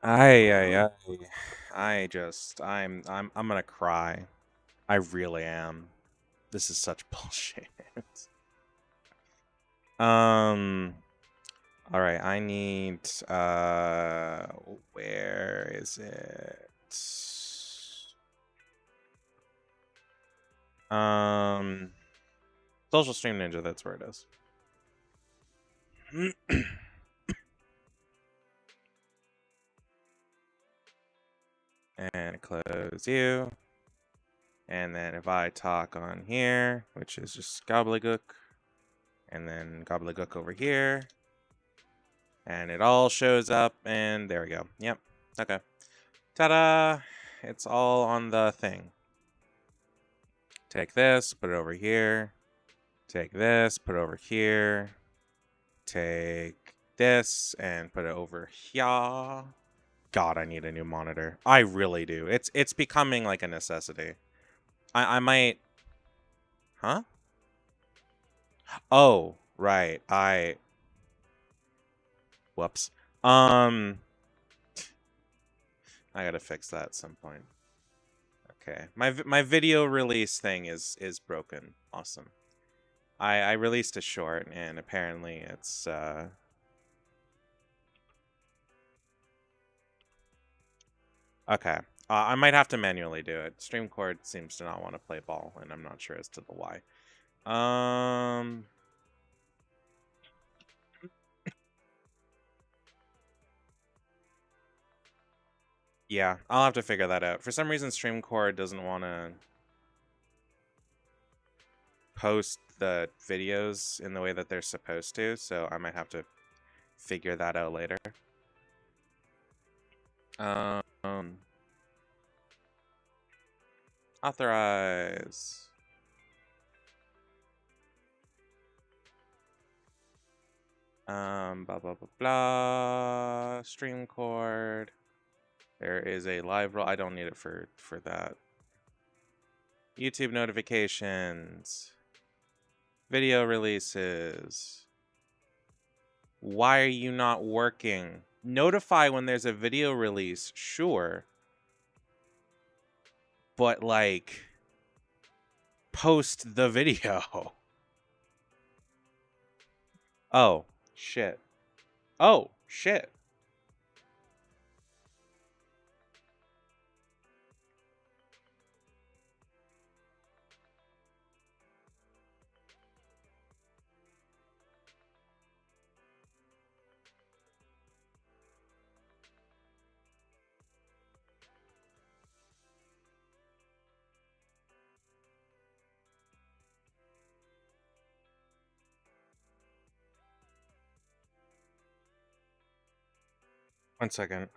I I'm gonna cry. I really am. This is such bullshit. um all right, I need where is it? Um Social Stream Ninja, that's where it is. And close you. And then if I talk on here, which is just gobbledygook, and then gobbledygook over here, and it all shows up, and there we go. Yep. Okay. Ta-da! It's all on the thing. Take this, put it over here. Take this, put it over here. Take this and put it over here. God, I need a new monitor. I really do. It's becoming like a necessity. I might. Huh? Oh, right. Whoops. I gotta fix that at some point. Okay. My video release thing is broken. Awesome. I released a short and apparently it's okay. I might have to manually do it. StreamCord seems to not want to play ball, and I'm not sure as to the why. Yeah, I'll have to figure that out. For some reason, StreamCord doesn't want to post the videos in the way that they're supposed to, so I might have to figure that out later. Authorize. Blah blah blah blah. StreamCord. There is a live roll. I don't need it for that. YouTube notifications. Video releases. Why are you not working? Notify when there's a video release, sure. But like post the video. Oh, shit. Oh, shit. One second.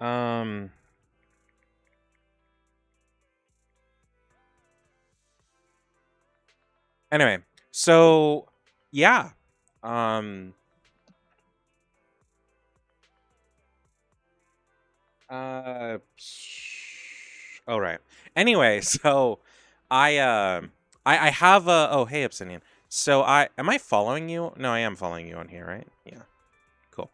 Anyway, so yeah. Um uh all right. Anyway, so I have a oh hey Obsidian. So I am I following you? No, I am following you on here, right? Yeah. Cool.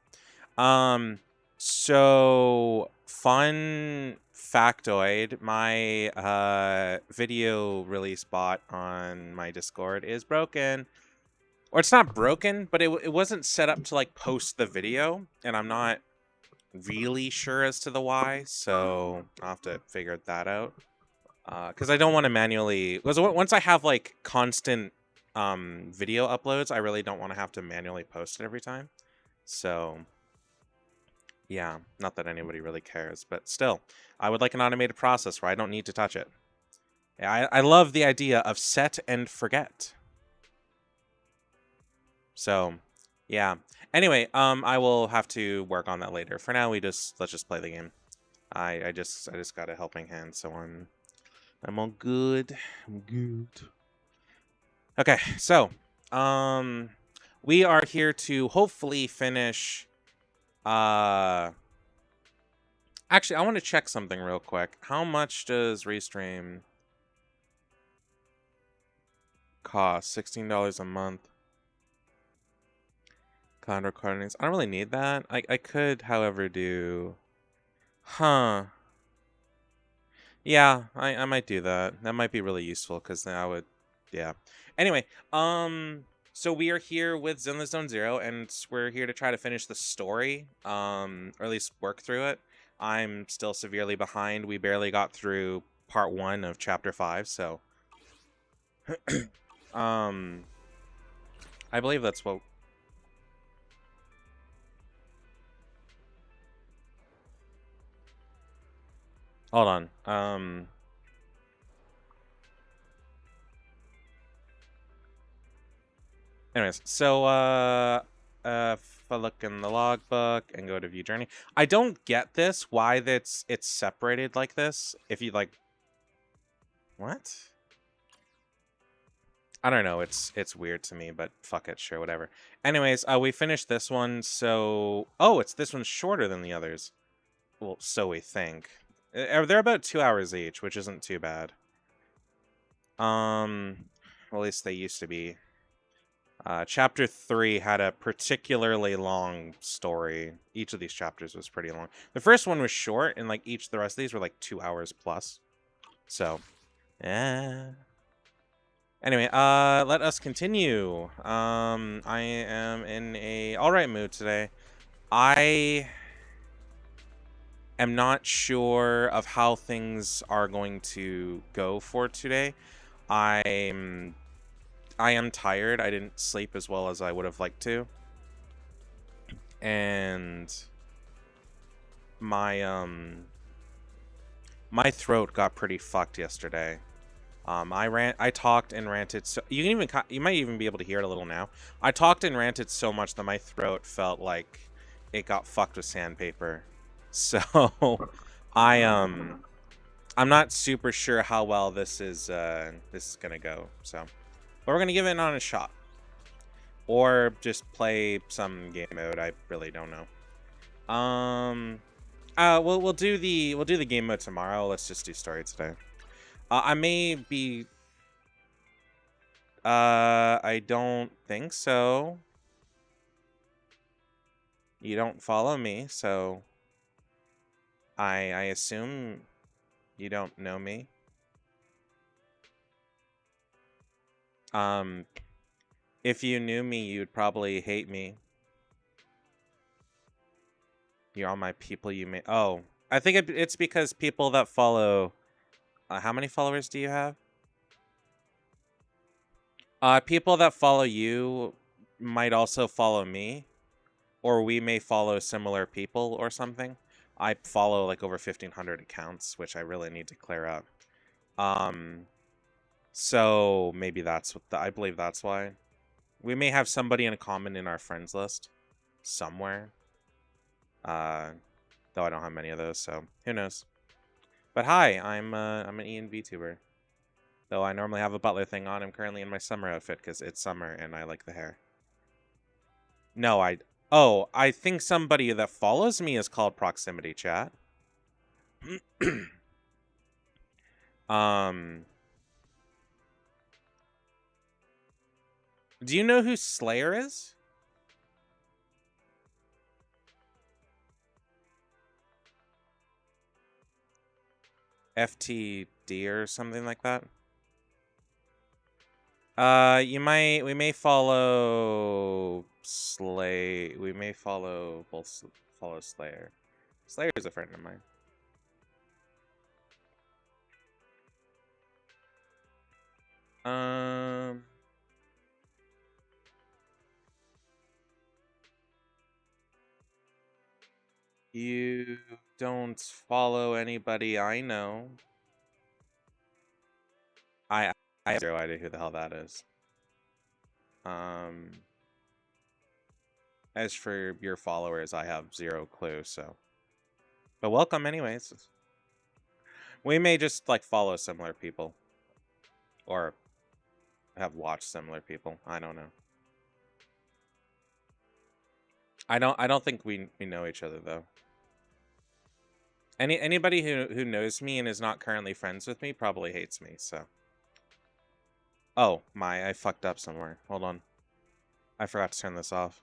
So fun factoid, my video release bot on my Discord is broken. Or it's not broken, but it wasn't set up to like post the video, and I'm not really sure as to the why, so I'll have to figure that out. Because I don't want to manually, because once I have like constant video uploads, I really don't want to have to manually post it every time. So yeah, not that anybody really cares, but still, I would like an automated process where I don't need to touch it. I love the idea of set and forget. So, yeah. Anyway, I will have to work on that later. For now, let's just play the game. I just got a helping hand, so I'm all good. I'm good. Okay, so we are here to hopefully finish actually I want to check something real quick. How much does Restream cost? $16 a month. Cloud recordings. I don't really need that. I could, however, do Huh. Yeah, I might do that. That might be really useful because then I would, yeah. Anyway, so we are here with Zenless Zone Zero, and we're here to try to finish the story, or at least work through it. I'm still severely behind. We barely got through part 1 of chapter 5, so um, I believe that's what. Hold on. Anyways, so if I look in the logbook and go to view journey, I don't get this. Why it's separated like this? If you like, what? I don't know. It's weird to me, but fuck it, sure, whatever. Anyways, we finished this one. So it's this one's shorter than the others. Well, so we think. They're about 2 hours each, which isn't too bad. Well, at least they used to be. Chapter 3 had a particularly long story. Each of these chapters was pretty long. The first one was short, and like each the rest of these were like 2 hours plus. So, yeah. Anyway, let us continue. I am in a alright mood today. I am not sure of how things are going to go for today. I am tired. I didn't sleep as well as I would have liked to. And my throat got pretty fucked yesterday. I talked and ranted, so you might even be able to hear it a little now. I talked and ranted so much that my throat felt like it got fucked with sandpaper. So I'm not super sure how well this is gonna go. So, but we're gonna give it on a shot, or just play some game mode. I really don't know. We'll do the game mode tomorrow. Let's just do story today. I may be. I don't think so. You don't follow me, so I assume you don't know me. If you knew me, you'd probably hate me. You're all my people. You may. Oh, I think it's because people that follow. How many followers do you have? People that follow you might also follow me, or we may follow similar people or something. I follow like over 1,500 accounts, which I really need to clear up. So maybe that's I believe that's why. We may have somebody in common in our friends list somewhere. Though I don't have many of those, so who knows. But hi, I'm an Ian VTuber. Though I normally have a butler thing on, I'm currently in my summer outfit because it's summer and I like the hair. No, I think somebody that follows me is called Proximity Chat. Do you know who Slayer is? FTD or something like that? We may follow we may follow follow Slayer. Slayer is a friend of mine. You don't follow anybody I know. I have zero idea who the hell that is. As for your followers, I have zero clue, so. But welcome anyways. We may just like follow similar people. Or have watched similar people. I don't know. I don't think we know each other though. Anybody who knows me and is not currently friends with me probably hates me, so. Oh, I fucked up somewhere. Hold on. I forgot to turn this off.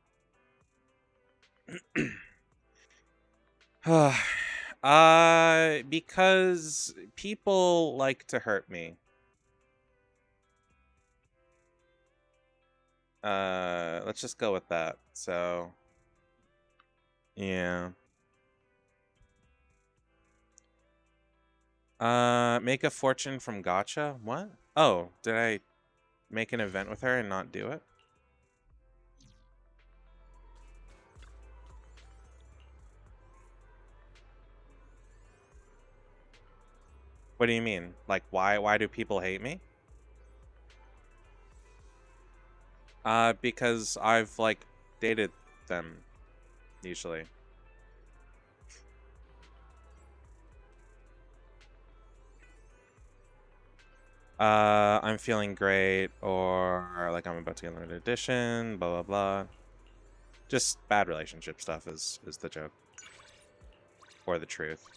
Because people like to hurt me. Let's just go with that. So, yeah. Make a fortune from gacha? What? Oh, did I make an event with her and not do it? What do you mean? Like, why do people hate me? Because I've, like, dated them, usually. I'm feeling great, or, like, I'm about to get limited edition, blah, blah, blah. Just bad relationship stuff is the joke. Or the truth.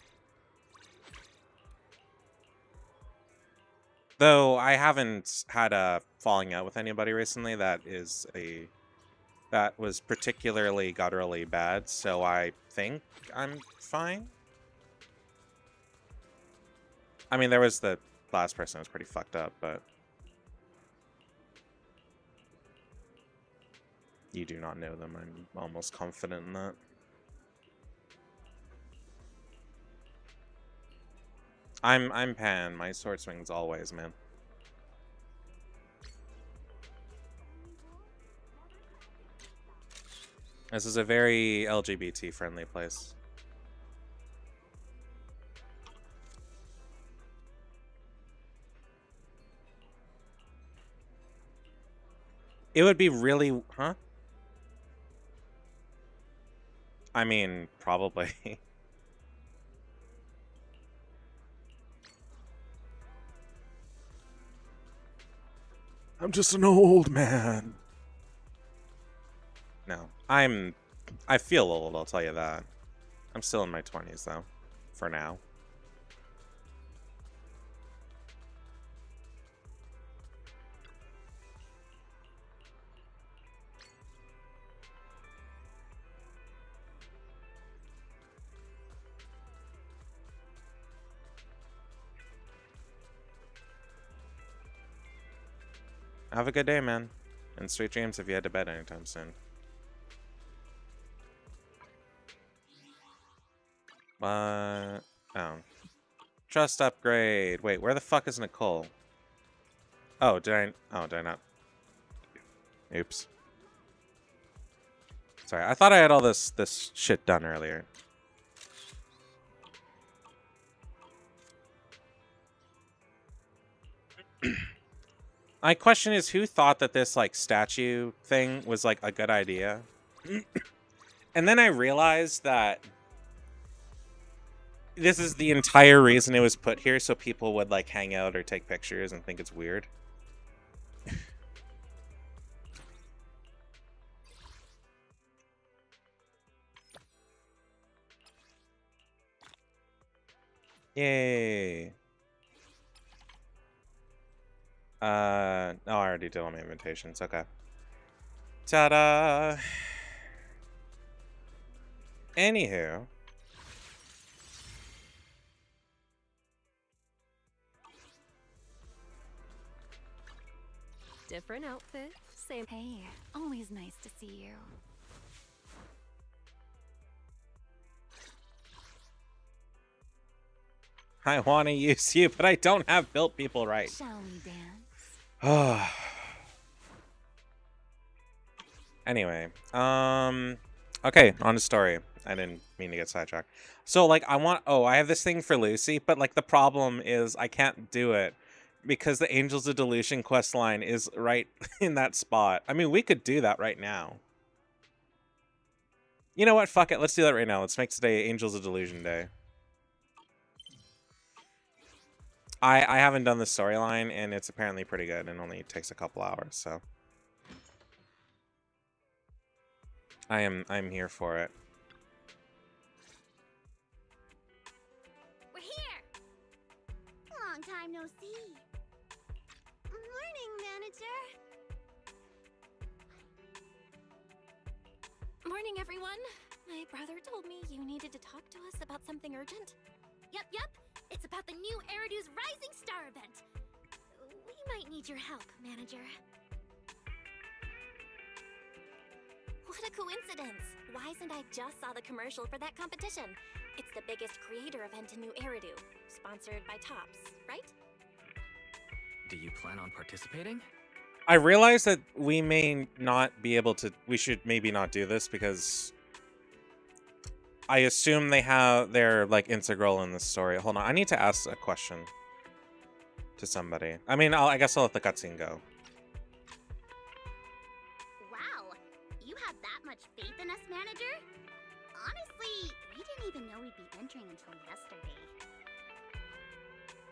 Though I haven't had a falling out with anybody recently that was particularly gutturally bad, so I think I'm fine. I mean, there was the last person that was pretty fucked up, but you do not know them. I'm almost confident in that. I'm Pan. My sword swings always, man. This is a very LGBT friendly place. It would be really, huh? I mean, probably. I'm just an old man. No, I feel old, I'll tell you that. I'm still in my 20s, though, for now. Have a good day, man. And sweet dreams if you head to bed anytime soon. Oh. Trust upgrade. Wait, where the fuck is Nicole? Oh, did I not? Oops. Sorry, I thought I had all this shit done earlier. My question is, who thought that this, like, statue thing was, like, a good idea? And then I realized that this is the entire reason it was put here, so people would, like, hang out or take pictures and think it's weird. Yay. Oh, I already did all my invitations. Okay. Ta-da! Anywho. Different outfit, same. Hey, always nice to see you. I want to use you, but I don't have built people right. Shall we dance? Anyway, okay, on to story. I didn't mean to get sidetracked. So, like, I have this thing for Lucy, but, like, the problem is I can't do it because the Angels of Delusion quest line is right in that spot. I mean, we could do that right now. You know what? Fuck it. Let's do that right now. Let's make today Angels of Delusion Day. I haven't done the storyline, and it's apparently pretty good and only takes a couple hours, so I'm here for it. We're here! Long time no see. Morning, manager. Morning, everyone. My brother told me you needed to talk to us about something urgent. Yep. It's about the new Eridu's Rising Star event. We might need your help, manager. What a coincidence! Why isn't I just saw the commercial for that competition? It's the biggest creator event in New Eridu, sponsored by Tops, right? Do you plan on participating? I realize that we may not be able to. We should maybe not do this because I assume they're like integral in the story. Hold on, I need to ask a question to somebody. I mean, I guess I'll let the cutscene go. Wow, you have that much faith in us, manager? Honestly, we didn't even know we'd be entering until yesterday.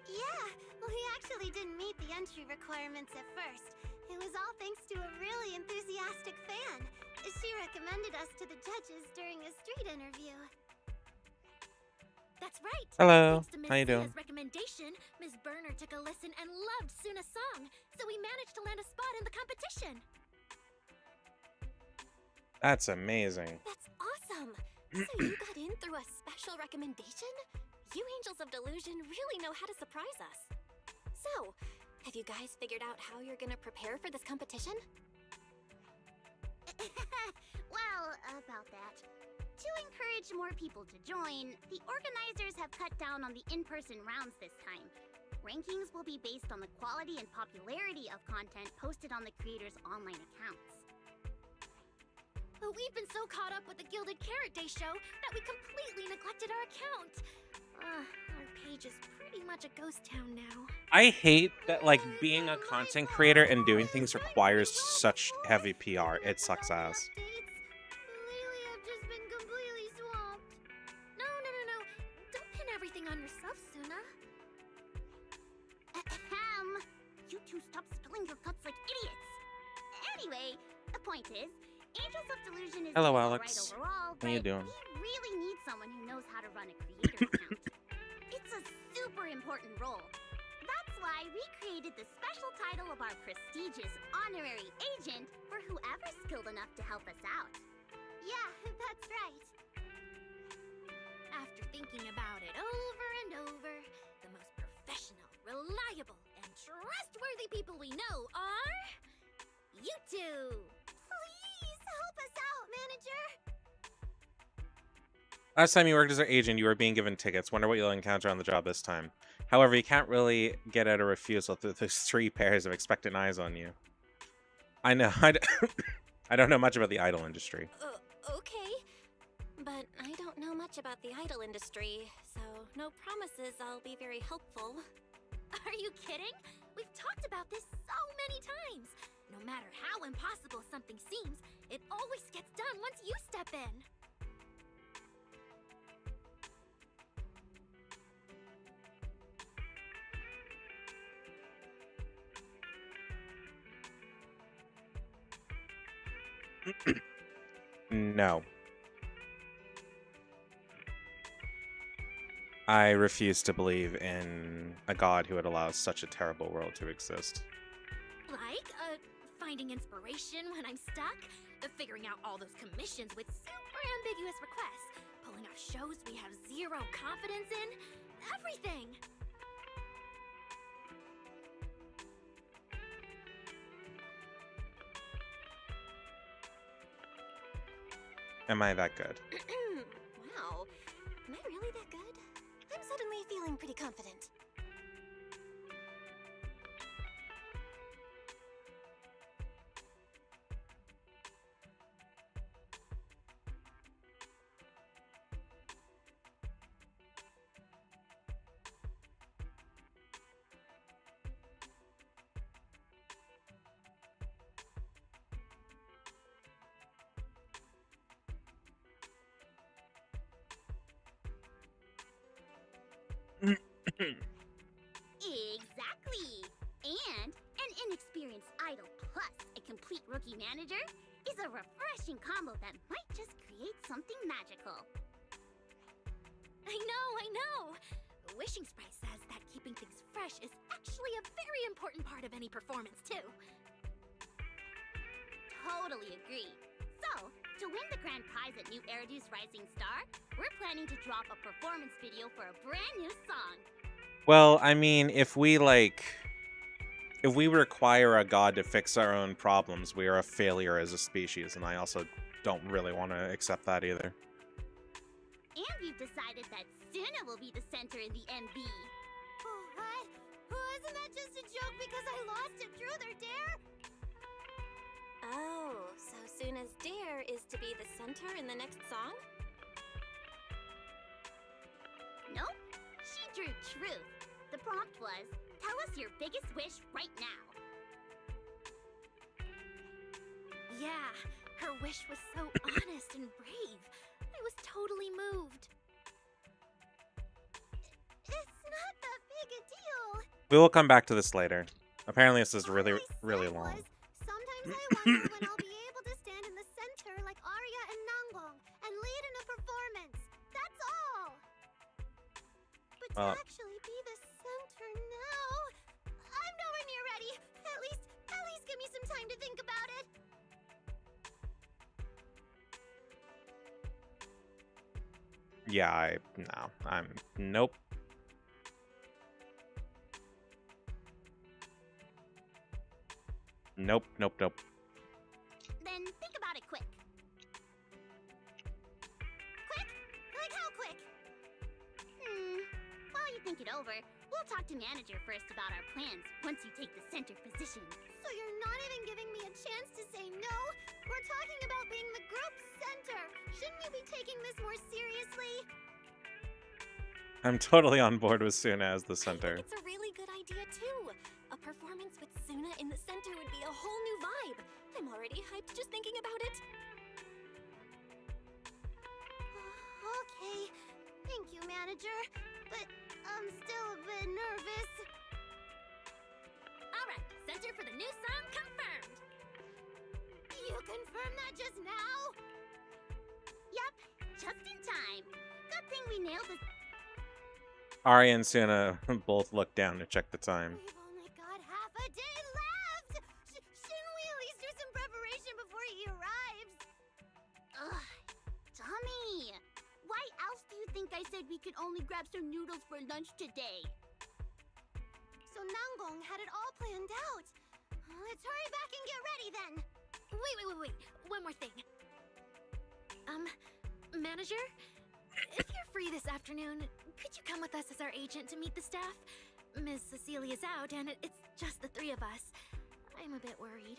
Yeah, we actually didn't meet the entry requirements at first. It was all thanks to a really enthusiastic fan. She recommended us to the judges during a street interview. That's right. Hello, Thanks to Ms. how you doing? Sia's recommendation, Ms. Burner took a listen and loved Suna's song, so we managed to land a spot in the competition. That's amazing. That's awesome. So you got in through a special recommendation? You Angels of Delusion really know how to surprise us. So, have you guys figured out how you're gonna prepare for this competition? Well, about that. To encourage more people to join, the organizers have cut down on the in-person rounds this time. Rankings will be based on the quality and popularity of content posted on the creators' online accounts. But we've been so caught up with the Gilded Carrot Day show that we completely neglected our account. Our page is pretty much a ghost town now. I hate that like being a content creator and doing things requires such heavy PR. It sucks ass. Lately, I've just been completely swamped. No. Don't pin everything on yourself, Suna. Ahem. You two stop spilling your guts like idiots. Anyway, the point is, Angels of Delusion is Hello, doing Alex. alright overall, How you but doing? we really need someone who knows how to run a creator account. It's a super important role. That's why we created the special title of our prestigious honorary agent for whoever's skilled enough to help us out. Yeah, that's right. After thinking about it over and over, the most professional, reliable, and trustworthy people we know are... you two! Please help us out, manager! Last time you worked as our agent, you were being given tickets. Wonder what you'll encounter on the job this time. However, you can't really get out a refusal through those 3 pairs of expectant eyes on you. I know. I don't know much about the idol industry. Okay. But I don't know much about the idol industry, so no promises I'll be very helpful. Are you kidding? We've talked about this so many times. No matter how impossible something seems, it always gets done once you step in. No. I refuse to believe in a god who would allow such a terrible world to exist. Like, finding inspiration when I'm stuck, figuring out all those commissions with super ambiguous requests, pulling off shows we have zero confidence in, everything! Am I that good? Wow, am I really that good? I'm suddenly feeling pretty confident. Exactly! And an inexperienced idol plus a complete rookie manager is a refreshing combo that might just create something magical. I know! Wishing Sprite says that keeping things fresh is actually a very important part of any performance, too. Totally agree. So, To win the grand prize at New Eridu's Rising Star, we're planning to drop a performance video for a brand new song. Well, I mean, if we require a god to fix our own problems, we are a failure as a species, and I also don't really want to accept that either. And we've decided that Suna will be the center in the MV. Oh, what? Isn't that just a joke because I lost to Truth or Dare? Oh, so Suna's dare is to be the center in the next song? Nope. She drew Truth. The prompt was, tell us your biggest wish right now. Yeah, her wish was so honest and brave. I was totally moved. It's not that big a deal. We will come back to this later. Apparently this is All really, I said really long. was, sometimes I wonder when I'll be able to stand in the center like Arya and Nanggong and lead in a performance. That's all. But to actually be the center now, I'm nowhere near ready. At least give me some time to think about it. Yeah, nope. Nope. Then think about it quick. Quick? Like how quick? While you think it over, we'll talk to manager first about our plans once you take the center position. So you're not even giving me a chance to say no? We're talking about being the group center. Shouldn't you be taking this more seriously? I'm totally on board with Suna as the center. It's a really good idea, too. A performance with Suna in the center would be a whole new vibe. I'm already hyped just thinking about it. Okay. Thank you, manager. But I'm still a bit nervous. Alright, center for the new song confirmed. You confirmed that just now? Yep, just in time. Good thing we nailed the... Arya and Suna both look down to check the time. We've only got half a day left! Shouldn't we at least do some preparation before he arrives? Ugh, Tommy! Why else do you think I said we could only grab some noodles for lunch today? So Nanggong had it all planned out. Let's hurry back and get ready then. Wait. One more thing. Manager? If you're free this afternoon, could you come with us as our agent to meet the staff? Miss Cecilia's out, and it's just the three of us. I'm a bit worried.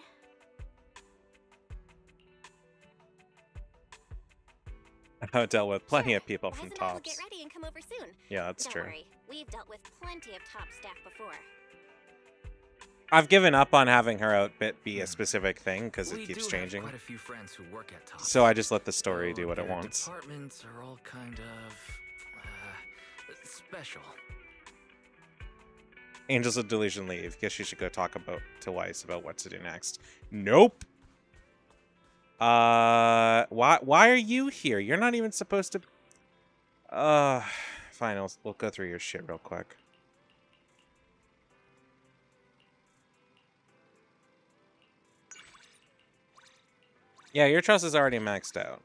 I've dealt with plenty Sure. of people from Rise and I will Tops. get ready and come over soon. Yeah, that's Don't true. worry, we've dealt with plenty of top staff before. I've given up on having her outfit be a specific thing because it We keeps do changing. Have quite a few friends who work at Tops. So I just let the story Though do what it their wants. Departments are all kind of special. Angels of Delusion leave. Guess you should go talk to Weiss about what to do next. Nope. Why are you here? You're not even supposed to. Fine. We'll go through your shit real quick. Yeah, your trust is already maxed out.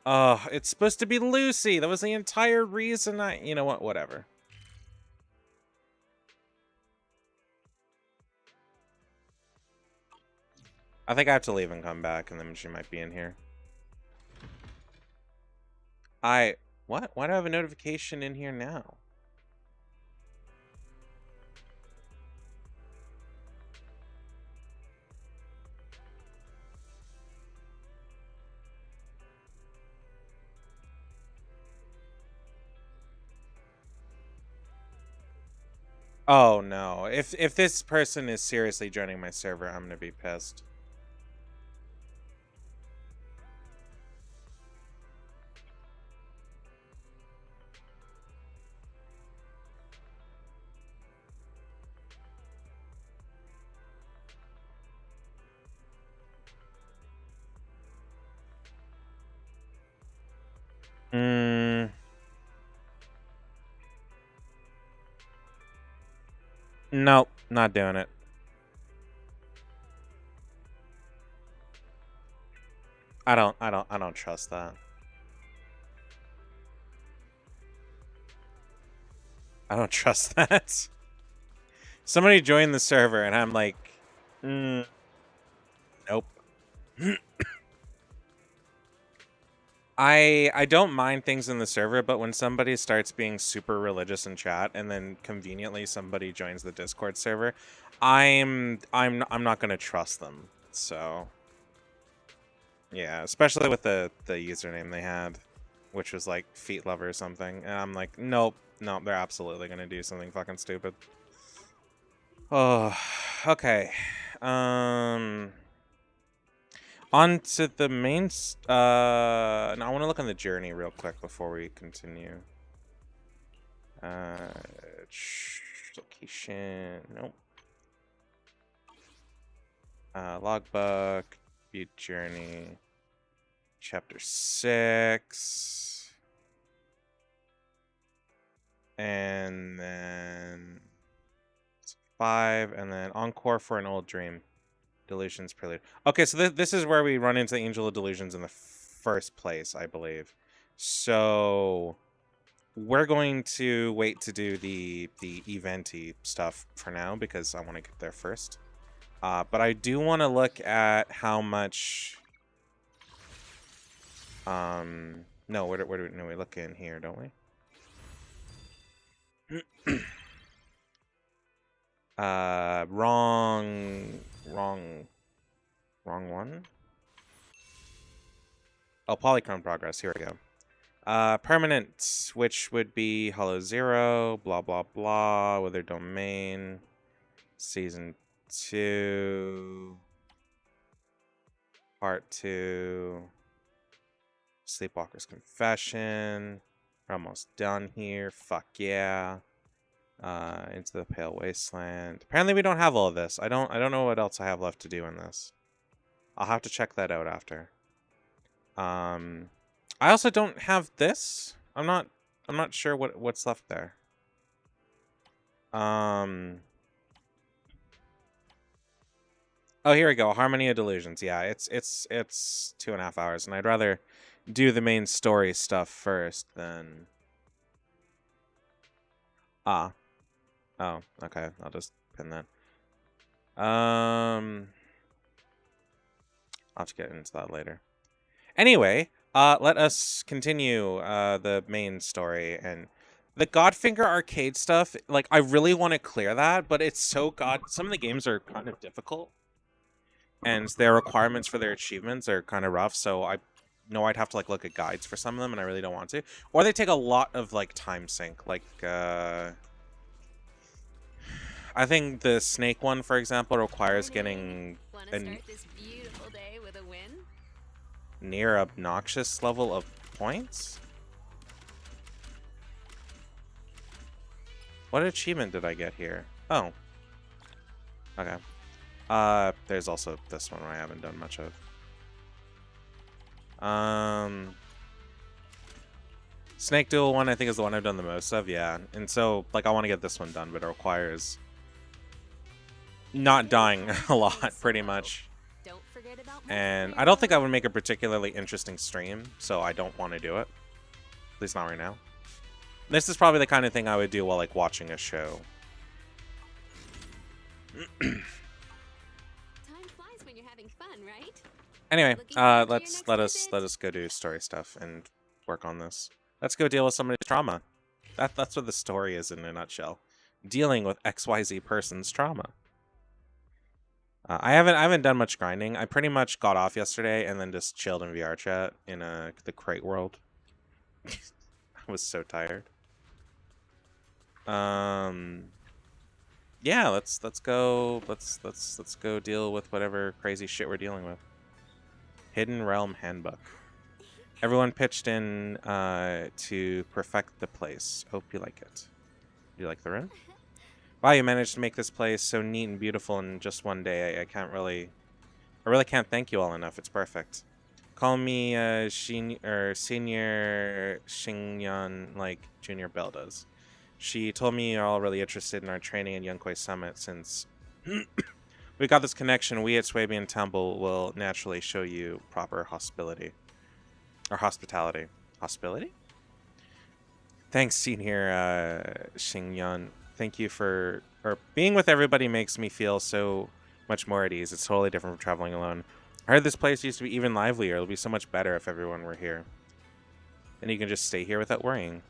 Oh, it's supposed to be Lucy. That was the entire reason you know what? Whatever. I think I have to leave and come back, and then she might be in here. What? Why do I have a notification in here now? Oh no. If this person is seriously joining my server, I'm gonna be pissed. No. Not doing it. I don't trust that. I don't trust that. Somebody joined the server and I'm like, nope. I don't mind things in the server, but when somebody starts being super religious in chat and then conveniently somebody joins the Discord server, I'm not gonna trust them. So yeah, especially with the username they had, which was like Feet Lover or something, and I'm like, nope, they're absolutely gonna do something fucking stupid. Oh, okay. On to the main... now I want to look on the journey real quick before we continue. Location... Nope. Logbook. View journey. Chapter 6. And then... 5. And then Encore for an Old Dream. Delusions Prelude. Okay, so this is where we run into the Angel of Delusions in the first place, I believe. So we're going to wait to do the eventy stuff for now because I want to get there first. But I do want to look at how much. No, where do we look in here, don't we? Wrong one. Oh, Polychrome progress. Here we go. Permanent, which would be Hollow Zero, blah, blah, blah, Wither Domain, Season 2, Part 2, Sleepwalker's Confession. We're almost done here. Fuck yeah. Into the Pale Wasteland. Apparently we don't have all of this. I don't know what else I have left to do in this. I'll have to check that out after. I also don't have this. I'm not sure what's left there. Oh, here we go. Harmony of Delusions. Yeah, it's 2.5 hours, and I'd rather do the main story stuff first than... Oh, okay. I'll just pin that. I'll have to get into that later. Anyway, let us continue the main story. And the Godfinger arcade stuff, like, I really want to clear that, but it's so some of the games are kind of difficult. And their requirements for their achievements are kind of rough, so I know I'd have to, like, look at guides for some of them, and I really don't want to. Or they take a lot of, like, time sink. Like, I think the snake one, for example, requires getting a near obnoxious level of points. What achievement did I get here? Oh. Okay. There's also this one where I haven't done much of. Snake Duel one, I think, is the one I've done the most of, yeah. And so, like, I want to get this one done, but it requires not dying a lot, pretty much. And I don't think I would make a particularly interesting stream, so I don't want to do it. At least not right now. This is probably the kind of thing I would do while, like, watching a show. Time flies when you're having fun, right? Anyway, let us go do story stuff and work on this. Let's go deal with somebody's trauma. That's what the story is in a nutshell. Dealing with XYZ person's trauma. I haven't done much grinding. I pretty much got off yesterday and then just chilled in VR chat in the crate world. I was so tired. Yeah, let's go deal with whatever crazy shit we're dealing with. Hidden Realm Handbook. Everyone pitched in to perfect the place. Hope you like it. Do you like the room? Wow, you managed to make this place so neat and beautiful in just one day. I really can't thank you all enough. It's perfect. Call me Senior Xingyan like Junior Bell does. She told me you're all really interested in our training in Yonkoi Summit. Since we got this connection, we at Swabian Temple will naturally show you proper hospitality. Or hospitality. Hospitality? Thanks, Senior Xingyun. Thank you for... Or being with everybody makes me feel so much more at ease. It's totally different from traveling alone. I heard this place used to be even livelier. It'll be so much better if everyone were here. Then you can just stay here without worrying.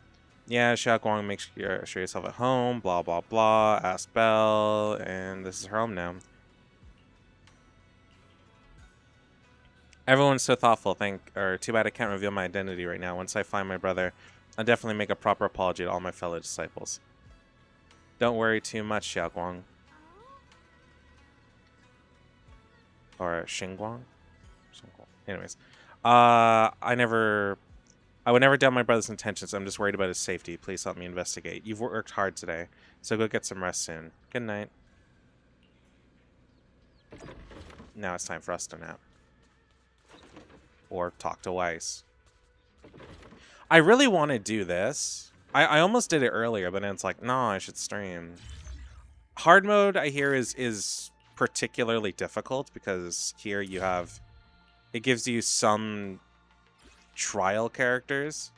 Yeah, Xiaoguang, make sure yourself at home, blah, blah, blah. Ask Belle, and this is her home now. Everyone's so thoughtful. Too bad I can't reveal my identity right now. Once I find my brother, I'll definitely make a proper apology to all my fellow disciples. Don't worry too much, Xiaoguang. Or Xinguang? Anyways. I would never doubt my brother's intentions. I'm just worried about his safety. Please help me investigate. You've worked hard today, so go get some rest soon. Good night. Now it's time for us to nap. Or talk to Weiss. I really want to do this. I almost did it earlier, but then it's like, no, I should stream. Hard mode, I hear, is particularly difficult because here you have... It gives you some trial characters.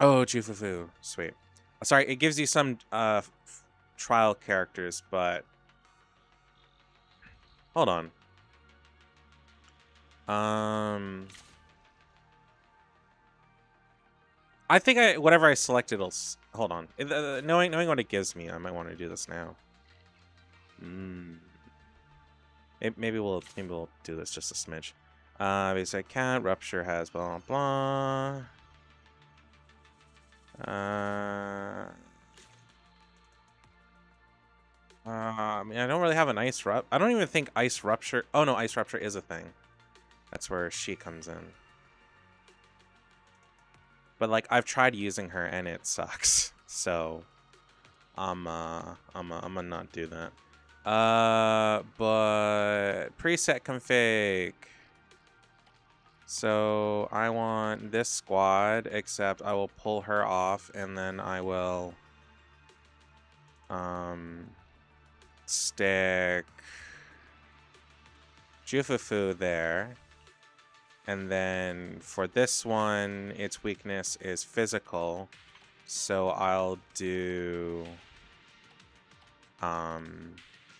Oh, Jufufu. Sweet. Sorry, it gives you some trial characters, but... Hold on. I think whatever I selected will... Hold on. Knowing what it gives me, I might want to do this now. Maybe we'll do this just a smidge. Basic cat, rupture has blah blah. I mean, I don't really have an ice rup. I don't even think ice rupture. Oh no, ice rupture is a thing. That's where she comes in. But like, I've tried using her and it sucks. So, I'm gonna not do that. But preset config. So I want this squad, except I will pull her off and then I will stick Jufufu there. And then for this one, its weakness is physical. So I'll do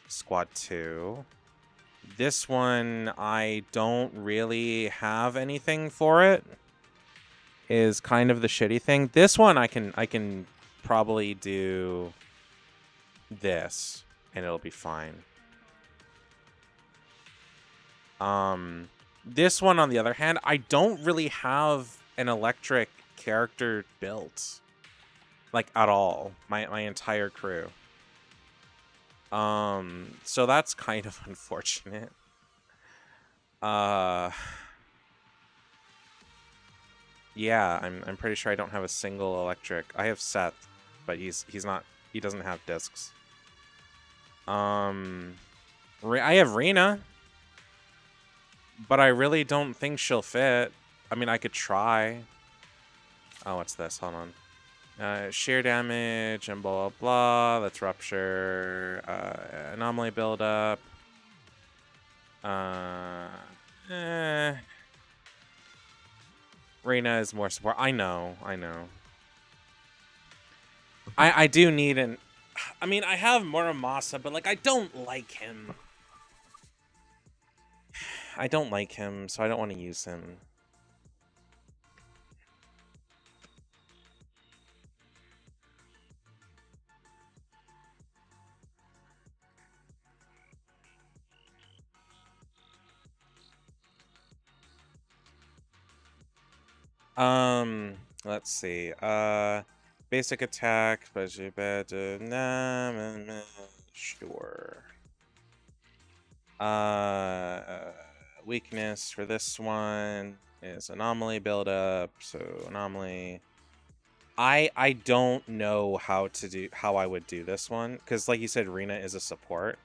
squad 2. This one, I don't really have anything for it. Is kind of the shitty thing. This one, I can probably do this, and it'll be fine. This one, on the other hand, I don't really have an electric character built, like at all. My entire crew. So that's kind of unfortunate. Yeah, I'm pretty sure I don't have a single electric. I have Seth, but he doesn't have discs. I have Rena, but I really don't think she'll fit. I mean, I could try. Oh, what's this? Hold on. Sheer damage and blah, blah, blah. Let's rupture. Anomaly buildup. Reyna is more support. I know. I do need an... I mean, I have Muramasa, but, like, I don't like him. I don't like him, so I don't want to use him. Let's see. Basic attack, but you better sure. Weakness for this one is anomaly buildup. So anomaly. I don't know how I would do this one, because like you said, Rena is a support.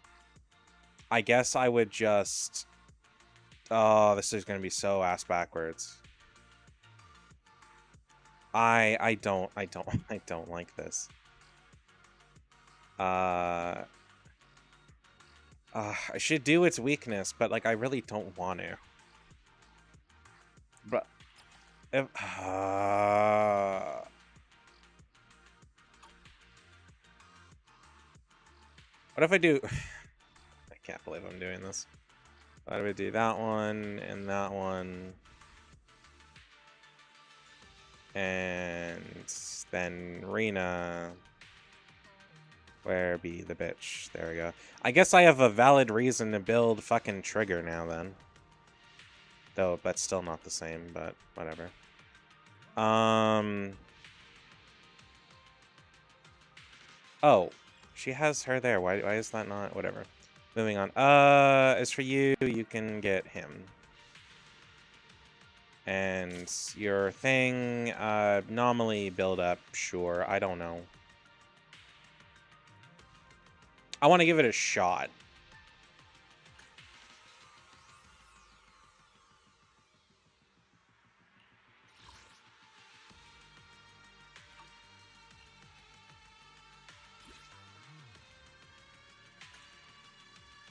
I guess I would just... Oh, this is gonna be so ass backwards. I don't I don't like this. I should do its weakness, but like I really don't want to. But if what if I do? I can't believe I'm doing this. What if I do that one and that one? And then Rena, where be the bitch? There we go. I guess I have a valid reason to build fucking Trigger now then. Though that's still not the same, but whatever. Oh, she has her there. Why is that not? Whatever. Moving on. As for you, you can get him. And your thing, normally build up, sure. I don't know. I want to give it a shot.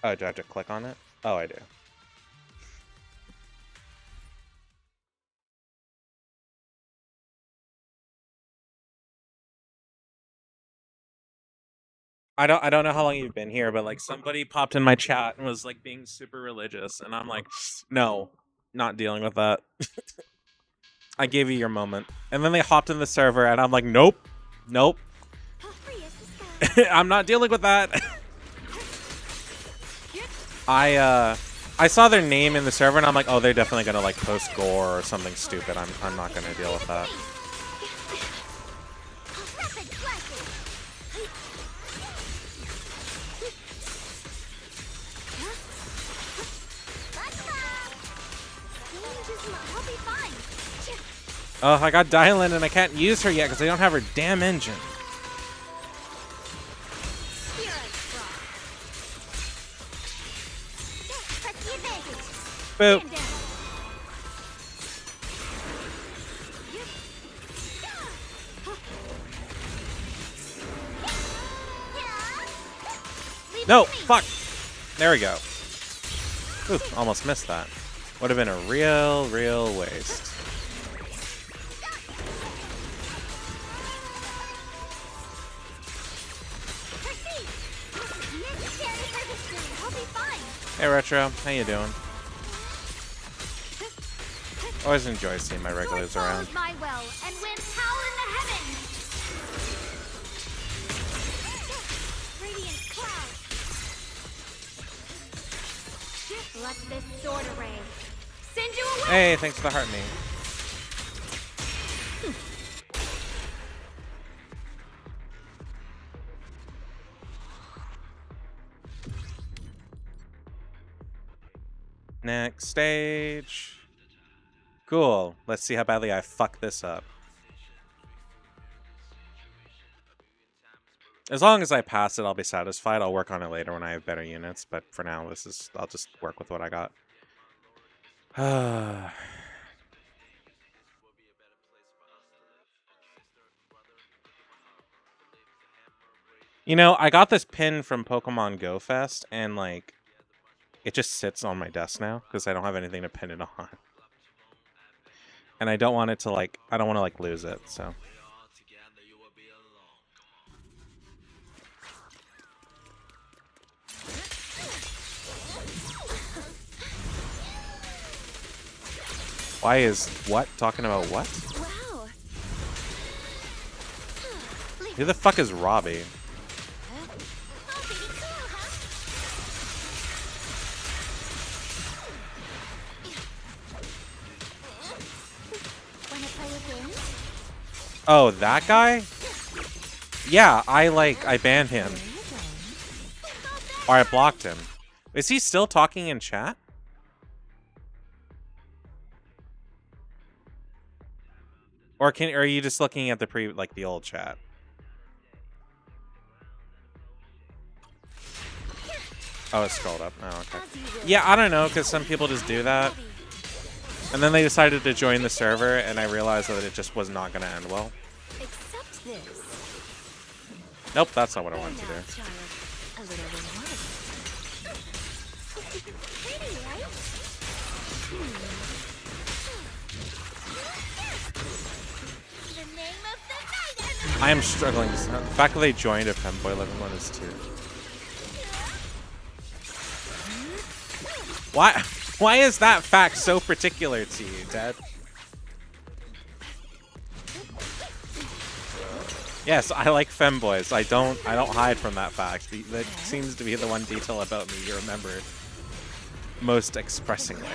Oh, do I have to click on it? Oh, I do. I don't know how long you've been here, but like somebody popped in my chat and was like being super religious, and I'm like, no, not dealing with that. I gave you your moment. And then they hopped in the server and I'm like, nope. Nope. I'm not dealing with that. I saw their name in the server and I'm like, oh, they're definitely gonna like post gore or something stupid. I'm not gonna deal with that. Oh, I got Dylan and I can't use her yet because I don't have her damn engine. Boop. No, fuck. There we go. Ooh, almost missed that. Would have been a real waste. Hey Retro, how you doing? Always enjoy seeing my regulars around. My well and win power in the heavens. Radiant cloud. Let this sword array send you away. Hey, thanks for the heart me. Next stage. Cool. Let's see how badly I fuck this up. As long as I pass it, I'll be satisfied. I'll work on it later when I have better units, but for now, I'll just work with what I got. You know, I got this pin from Pokemon Go Fest, and like, it just sits on my desk now because I don't have anything to pin it on. And I don't want it to like, I don't want to like lose it, so. Why is what talking about what? Wow. Who the fuck is Robbie? Oh, that guy? Yeah, I banned him. Or I blocked him. Is he still talking in chat? Or are you just looking at the old chat? Oh, it scrolled up. Oh, okay. Yeah, I don't know, because some people just do that. And then they decided to join the server, and I realized that it just was not going to end well. Except this. Nope, that's not what I wanted to do. Now, child. A little reward. Pretty, right? The name of the night, everyone! I am struggling. The fact that they joined a femboy living one is too. Why? Why is that fact so particular to you, Dad? Yes, I like femboys. I don't hide from that fact. That seems to be the one detail about me you remember most expressingly.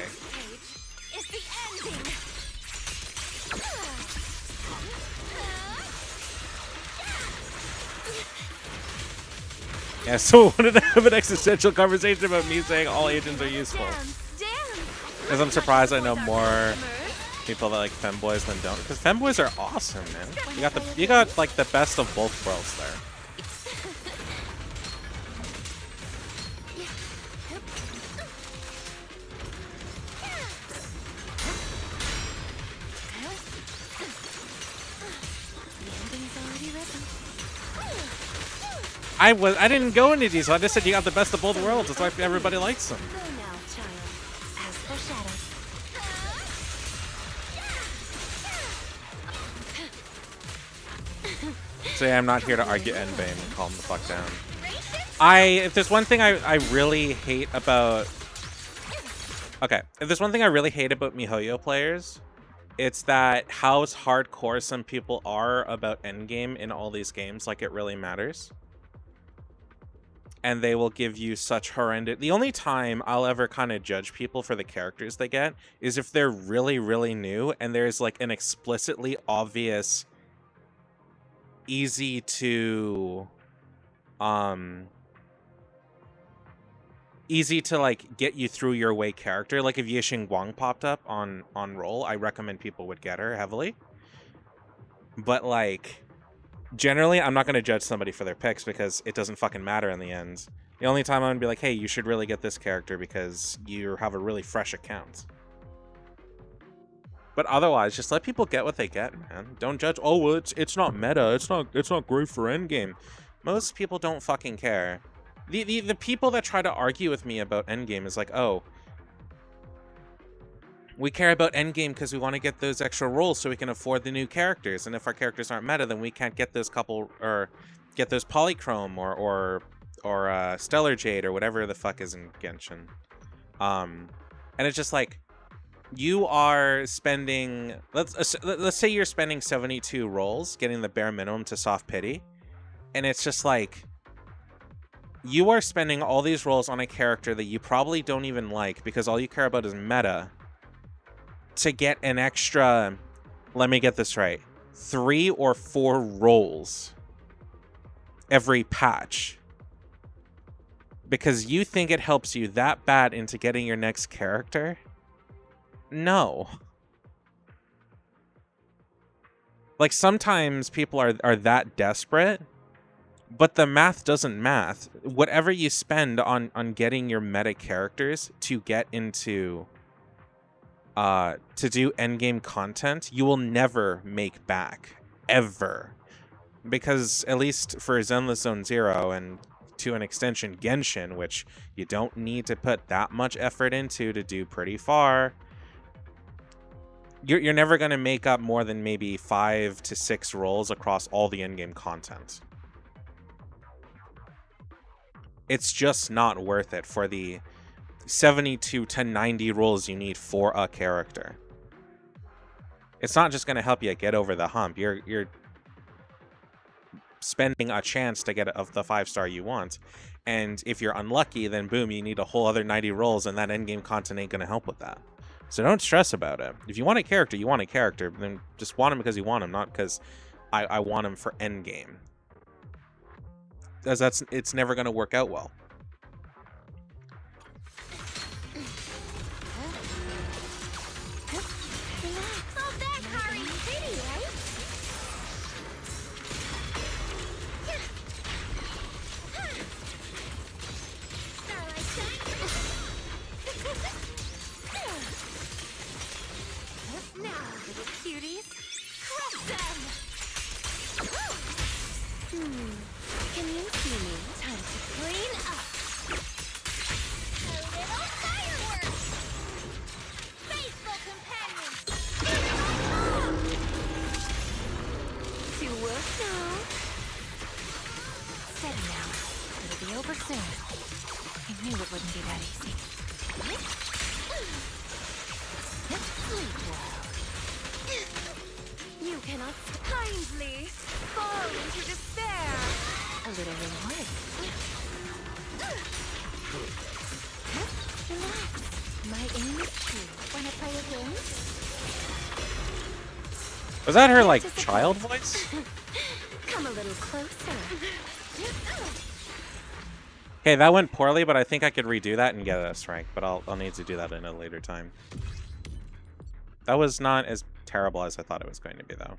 Is the ending. Yeah, so I wanted to have an existential conversation about me saying all agents are useful. Dance. Because I'm surprised I know more people that like femboys than don't. Because femboys are awesome, man. You got like the best of both worlds there. I didn't go into these, so I just said you got the best of both worlds. That's why everybody likes them. Go now, child. As for shadows. So yeah, I'm not here to argue endgame and calm the fuck down. If there's one thing I really hate about... Okay, if there's one thing I really hate about MiHoYo players, it's that how hardcore some people are about endgame in all these games, like it really matters. And they will give you such horrendous... The only time I'll ever kind of judge people for the characters they get is if they're really, really new and there's like an explicitly obvious, easy to like get you through your way character. Like if Yixing Guang popped up on roll, I recommend people would get her heavily. But like... Generally, I'm not going to judge somebody for their picks because it doesn't fucking matter in the end. The only time I'm going to be like, hey, you should really get this character because you have a really fresh account. But otherwise, just let people get what they get, man. Don't judge, oh, well, it's not meta. It's not great for endgame. Most people don't fucking care. The people that try to argue with me about endgame is like, oh, we care about endgame because we want to get those extra rolls so we can afford the new characters. And if our characters aren't meta, then we can't get those couple or get those Polychrome or Stellar Jade or whatever the fuck is in Genshin. And it's just like you are spending. Let's say you're spending 72 rolls getting the bare minimum to soft pity, and it's just like you are spending all these rolls on a character that you probably don't even like because all you care about is meta. To get an extra, let me get this right, 3 or 4 rolls every patch because you think it helps you that bad into getting your next character? No. Like sometimes people are that desperate, but the math doesn't math. Whatever you spend on getting your meta characters to get into to do endgame content, you will never make back, ever. Because at least for Zenless Zone Zero and to an extension Genshin, which you don't need to put that much effort into to do pretty far, you're never going to make up more than maybe 5 to 6 rolls across all the endgame content. It's just not worth it for the 72 to 90 rolls you need for a character. It's not just going to help you get over the hump. You're spending a chance to get of the 5-star you want. And if you're unlucky, then boom, you need a whole other 90 rolls, and that endgame content ain't going to help with that. So don't stress about it. If you want a character, you want a character. Then just want him because you want him, not because I want him for endgame. Because it's never going to work out well. Now, little cuties, crush them! Can you see me? Time to clean up! A little fireworks! Faithful companions! To work now. Steady now. It'll be over soon. I knew it wouldn't be that easy. Sleep well. You cannot kindly fall into despair. A little reward. Relax. My aim is true. Wanna play a game? Was that her, like, child voice? Come a little closer. Okay, that went poorly, but I think I could redo that and get a strike. But I'll need to do that in a later time. That was not as terrible as I thought it was going to be, though.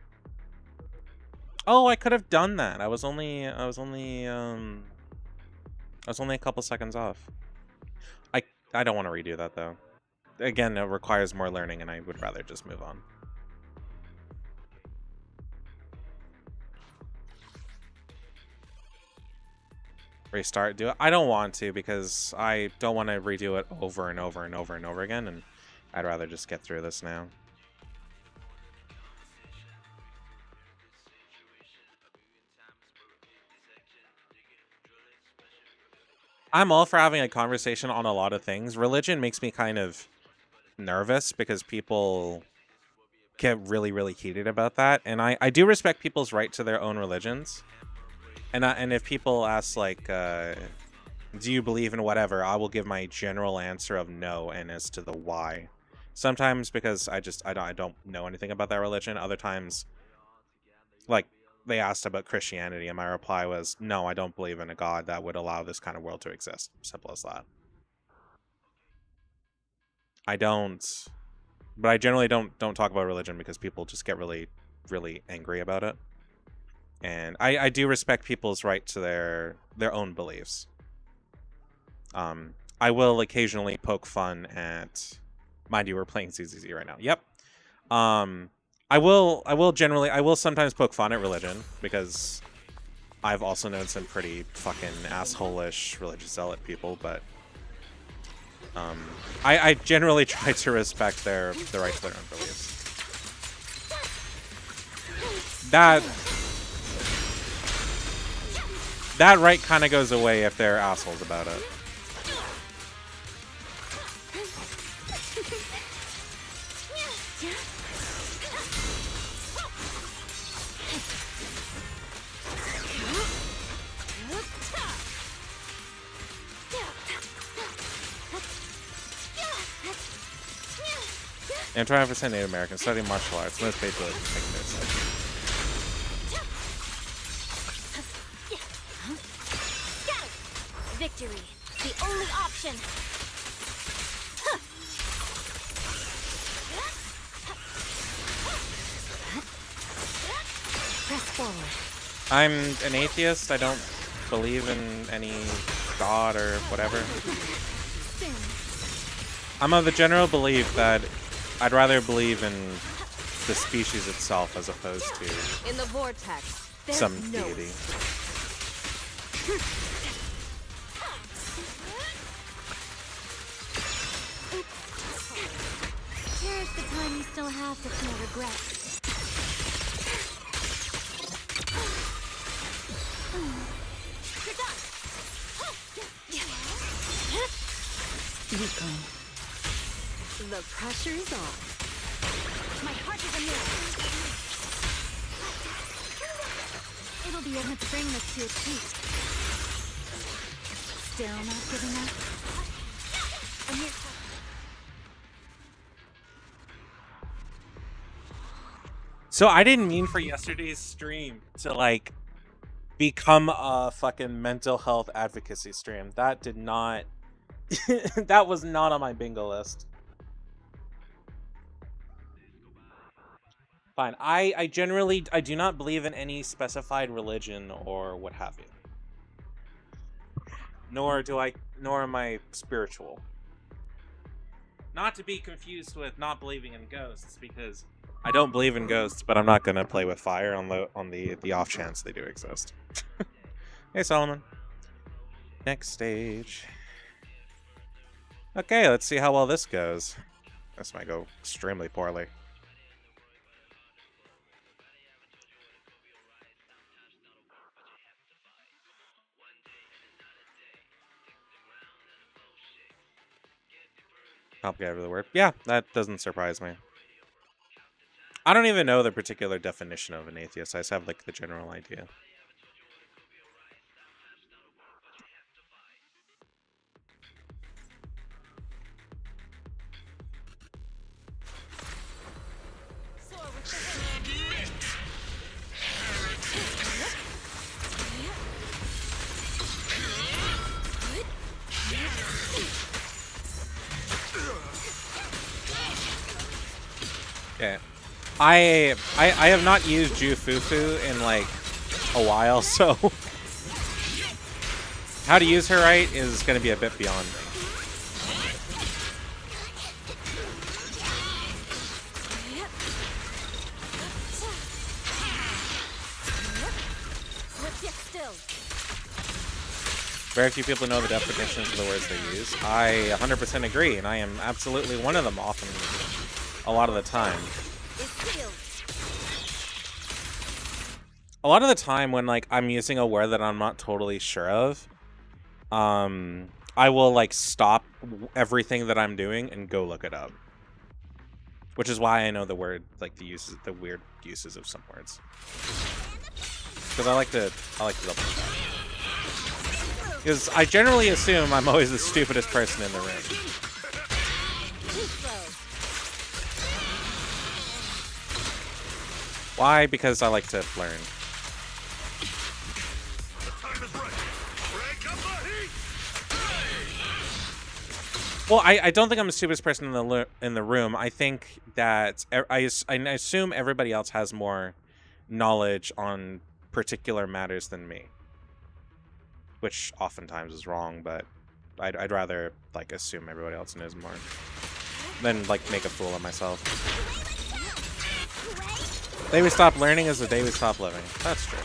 Oh, I could have done that. I was only a couple seconds off. I don't want to redo that, though. Again, it requires more learning, and I would rather just move on. Restart, do it. I don't want to, because I don't want to redo it over and over and over and over again, and I'd rather just get through this now. I'm all for having a conversation on a lot of things. Religion makes me kind of nervous because people get really, really heated about that. And I do respect people's right to their own religions. And if people ask, like, do you believe in whatever, I will give my general answer of no, and as to the why. Sometimes because I don't know anything about that religion. Other times, like, they asked about Christianity, and my reply was, no, I don't believe in a God that would allow this kind of world to exist. Simple as that. I don't... But I generally don't talk about religion because people just get really, really angry about it. And I do respect people's right to their own beliefs. I will occasionally poke fun at... Mind you, we're playing ZZZ right now. Yep. I will sometimes poke fun at religion, because I've also known some pretty fucking asshole-ish religious zealot people, but I generally try to respect the right to their own beliefs. That right kind of goes away if they're assholes about it. I'm trying to Native American, studying martial arts. Most paid to take this. Victory, the only option. Press forward. I'm an atheist. I don't believe in any god or whatever. I'm of the general belief that I'd rather believe in the species itself as opposed to In the vortex, some deity. Cherish the time you still have to feel regret. Weakling. the pressure is on. My heart is a mirror. It'll be able to bring this to its peak. Still not giving up? I'm here. So I didn't mean for yesterday's stream to like become a fucking mental health advocacy stream. That did not that was not on my bingo list. Fine. I generally do not believe in any specified religion or what have you. Nor am I spiritual. Not to be confused with not believing in ghosts, because I don't believe in ghosts, but I'm not gonna play with fire on the off chance they do exist. Hey, Solomon. Next stage. Okay, let's see how well this goes. This might go extremely poorly. Complicated over the word. Yeah, that doesn't surprise me. I don't even know the particular definition of an atheist. I just have like the general idea. Okay. I have not used Jufufu in like a while, so how to use her right is going to be a bit beyond me. Very few people know the definitions of the words they use. I 100% agree, and I am absolutely one of them often, a lot of the time. A lot of the time when like I'm using a word that I'm not totally sure of, I will like stop everything that I'm doing and go look it up. Which is why I know the word, like the weird uses of some words. Because I like to double check. Because I generally assume I'm always the stupidest person in the room. Why? Because I like to learn. Well, I don't think I'm the stupidest person in the room. I think that I assume everybody else has more knowledge on particular matters than me, which oftentimes is wrong. But I'd rather like assume everybody else knows more than like make a fool of myself. The day we stop learning is the day we stop living. That's true.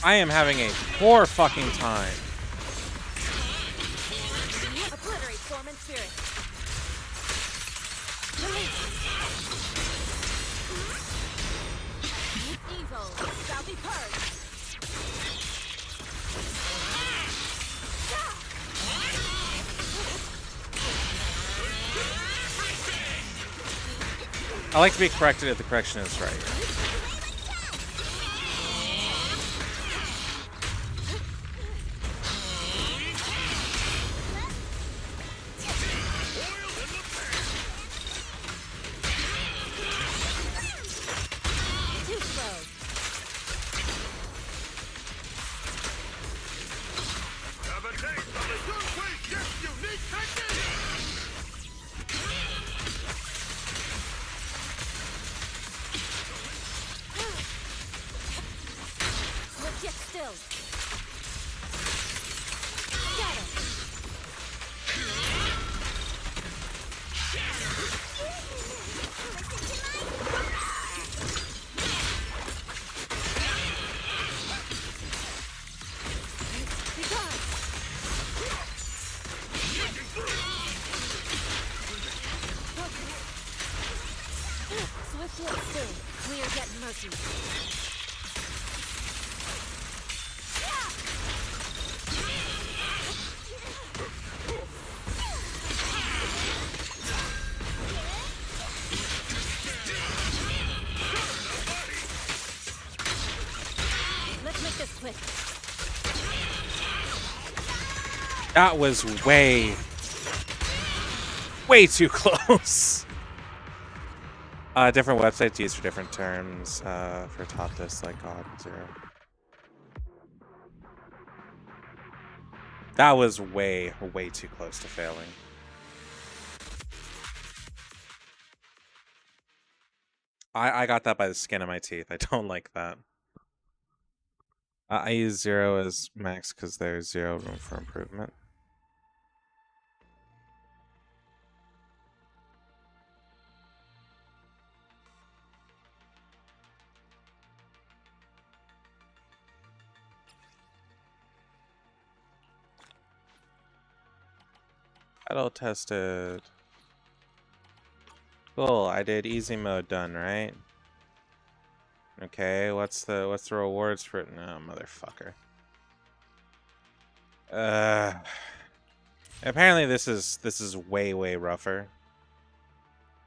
I am having a poor fucking time. Obliterate form and spirit. Evil shall be purged. I like to be corrected if the correction is right. That was way too close. Different websites used for different terms. For top this, like God Zero. That was way too close to failing. I got that by the skin of my teeth. I don't like that. I use 0 as max because there's 0 room for improvement. Battle tested. Cool, I did easy mode done, right? Okay, what's the rewards for it? No, motherfucker. Apparently this is way rougher.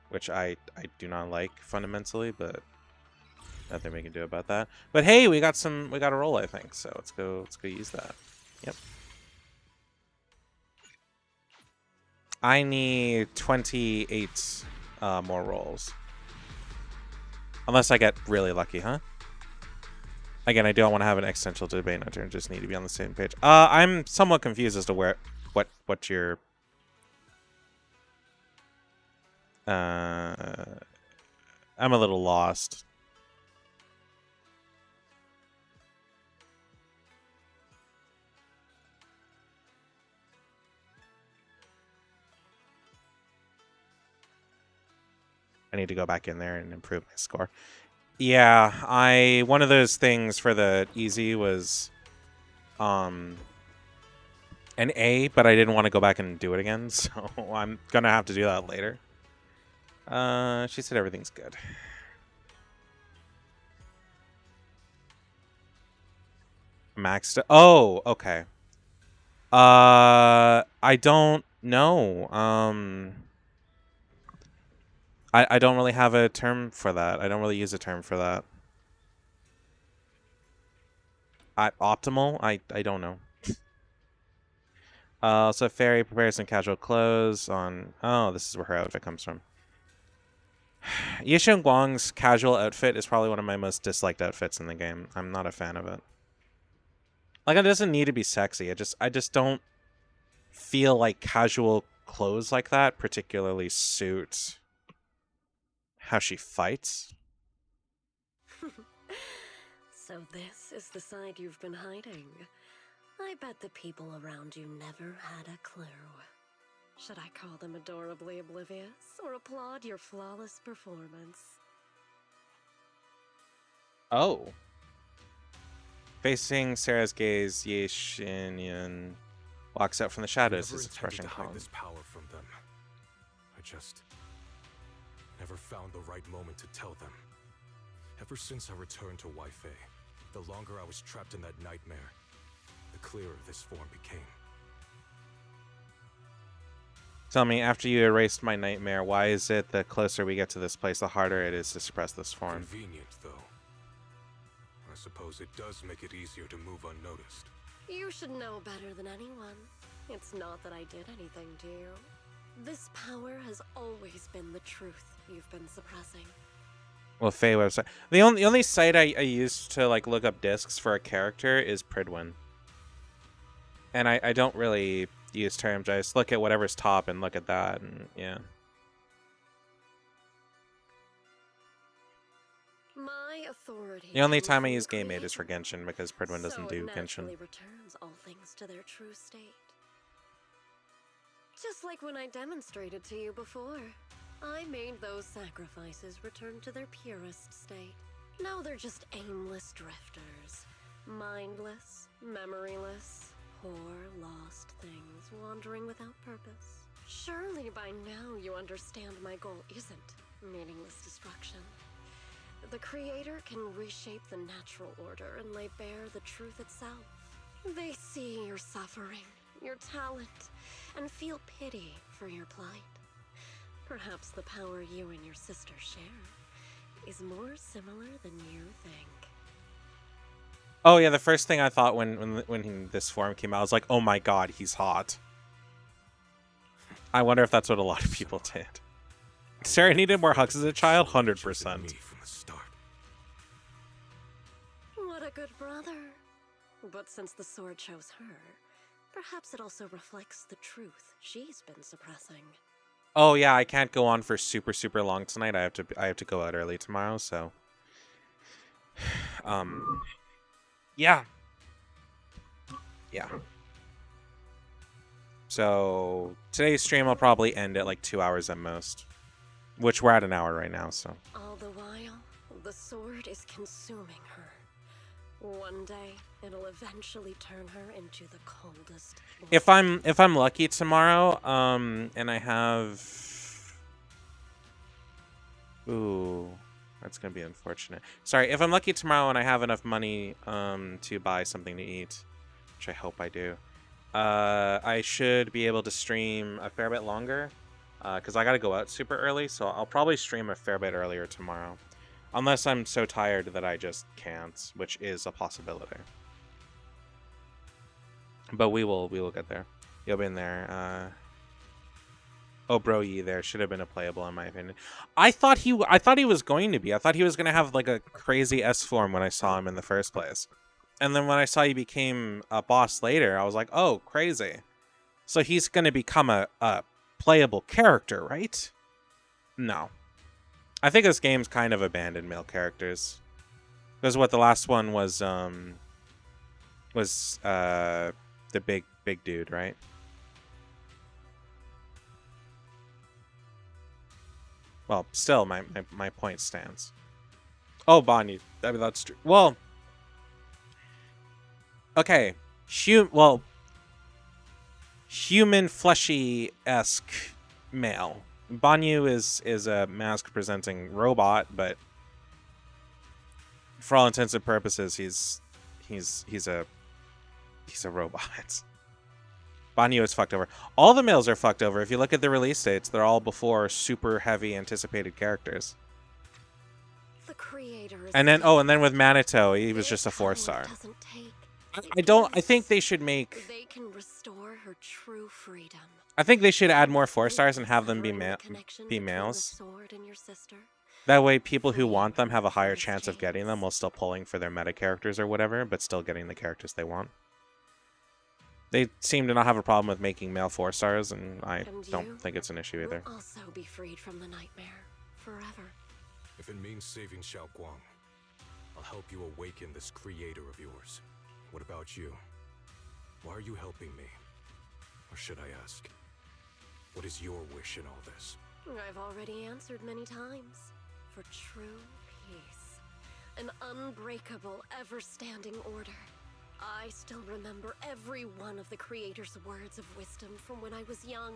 Which I do not like fundamentally, but nothing we can do about that. But hey, we got a roll, I think, so let's go use that. Yep. I need 28 more rolls. Unless I get really lucky, huh? Again, I don't want to have an existential debate on turn, just need to be on the same page. I'm somewhat confused as to what your I'm a little lost. I need to go back in there and improve my score. Yeah, one of those things for the easy was an A, but I didn't want to go back and do it again, so I'm gonna have to do that later. She said everything's good. Maxed. Oh, okay. I don't know. I don't really have a term for that. I don't really use a term for that. Optimal? I don't know. So Fairy prepares some casual clothes on... Oh, this is where her outfit comes from. Yishun Guang's casual outfit is probably one of my most disliked outfits in the game. I'm not a fan of it. Like, it doesn't need to be sexy. I just don't feel like casual clothes like that particularly suit how she fights. So this is the side you've been hiding. I bet the people around you never had a clue. Should I call them adorably oblivious or applaud your flawless performance? Oh. Facing Sarah's gaze, Ye Xinyan walks out from the shadows, his expression calm. This power from them. I just never found the right moment to tell them. Ever since I returned to Weifei, the longer I was trapped in that nightmare, the clearer this form became. Tell me, after you erased my nightmare, why is it the closer we get to this place, the harder it is to suppress this form? Convenient, though. I suppose it does make it easier to move unnoticed. You should know better than anyone. It's not that I did anything to you. This power has always been the truth you've been suppressing. Well, Faye website. The only site I use to like look up discs for a character is Pridwin. And I don't really use terms. I just look at whatever's top and look at that, and yeah. My authority. The only time I use GameAid is for Genshin because Pridwin doesn't do Genshin. So it naturally returns all things to their true state. Just like when I demonstrated to you before. I made those sacrifices return to their purest state. Now they're just aimless drifters. Mindless, memoryless, poor, lost things wandering without purpose. Surely by now you understand my goal isn't meaningless destruction. The Creator can reshape the natural order and lay bare the truth itself. They see your suffering, your talent, and feel pity for your plight. Perhaps the power you and your sister share is more similar than you think. Oh yeah, the first thing I thought when this form came out, I was like, oh my god, he's hot. I wonder if that's what a lot of people did. Sarah needed more hugs as a child, Chosen 100%. me from the start. What a good brother. But since the sword chose her, perhaps it also reflects the truth she's been suppressing. Oh yeah, I can't go on for super long tonight. I have to go out early tomorrow, so yeah. Yeah. So today's stream will probably end at like 2 hours at most, which we're at an hour right now, so. All the while, the sword is consuming her. One day, it'll eventually turn her into the coldest. If I'm lucky tomorrow, and I have, ooh, that's gonna be unfortunate. Sorry, if I'm lucky tomorrow and I have enough money to buy something to eat, which I hope I do, I should be able to stream a fair bit longer, because I gotta go out super early, so I'll probably stream a fair bit earlier tomorrow, unless I'm so tired that I just can't, which is a possibility. But we will get there. You'll be in there. Oh, bro, ye there should have been a playable in my opinion. I thought he was going to be. I thought he was going to have like a crazy S form when I saw him in the first place. And then when I saw he became a boss later, I was like, oh, crazy. So he's going to become a playable character, right? No. I think this game's kind of abandoned male characters. Because what the last one was the big dude, right? Well, still, my point stands. Oh, Bonnie, I mean, that's true. Well, okay, human fleshy-esque male. Banyu is a mask-presenting robot, but for all intents and purposes, he's a robot. Banyu is fucked over. All the males are fucked over. If you look at the release dates, they're all before super heavy anticipated characters. The creator is And then with Manito, he was just a 4-star. I think they should make. They can restore her true freedom. I think they should add more 4-stars and have them be males. That way, people who want them have a higher chance of getting them while still pulling for their meta characters or whatever, but still getting the characters they want. They seem to not have a problem with making male 4-stars, and I don't think it's an issue either. Will also be freed from the nightmare forever. If it means saving Xiao Guang, I'll help you awaken this creator of yours. What about you? Why are you helping me? Or should I ask, what is your wish in all this? I've already answered many times. For true peace. An unbreakable, ever-standing order. I still remember every one of the Creator's words of wisdom from when I was young.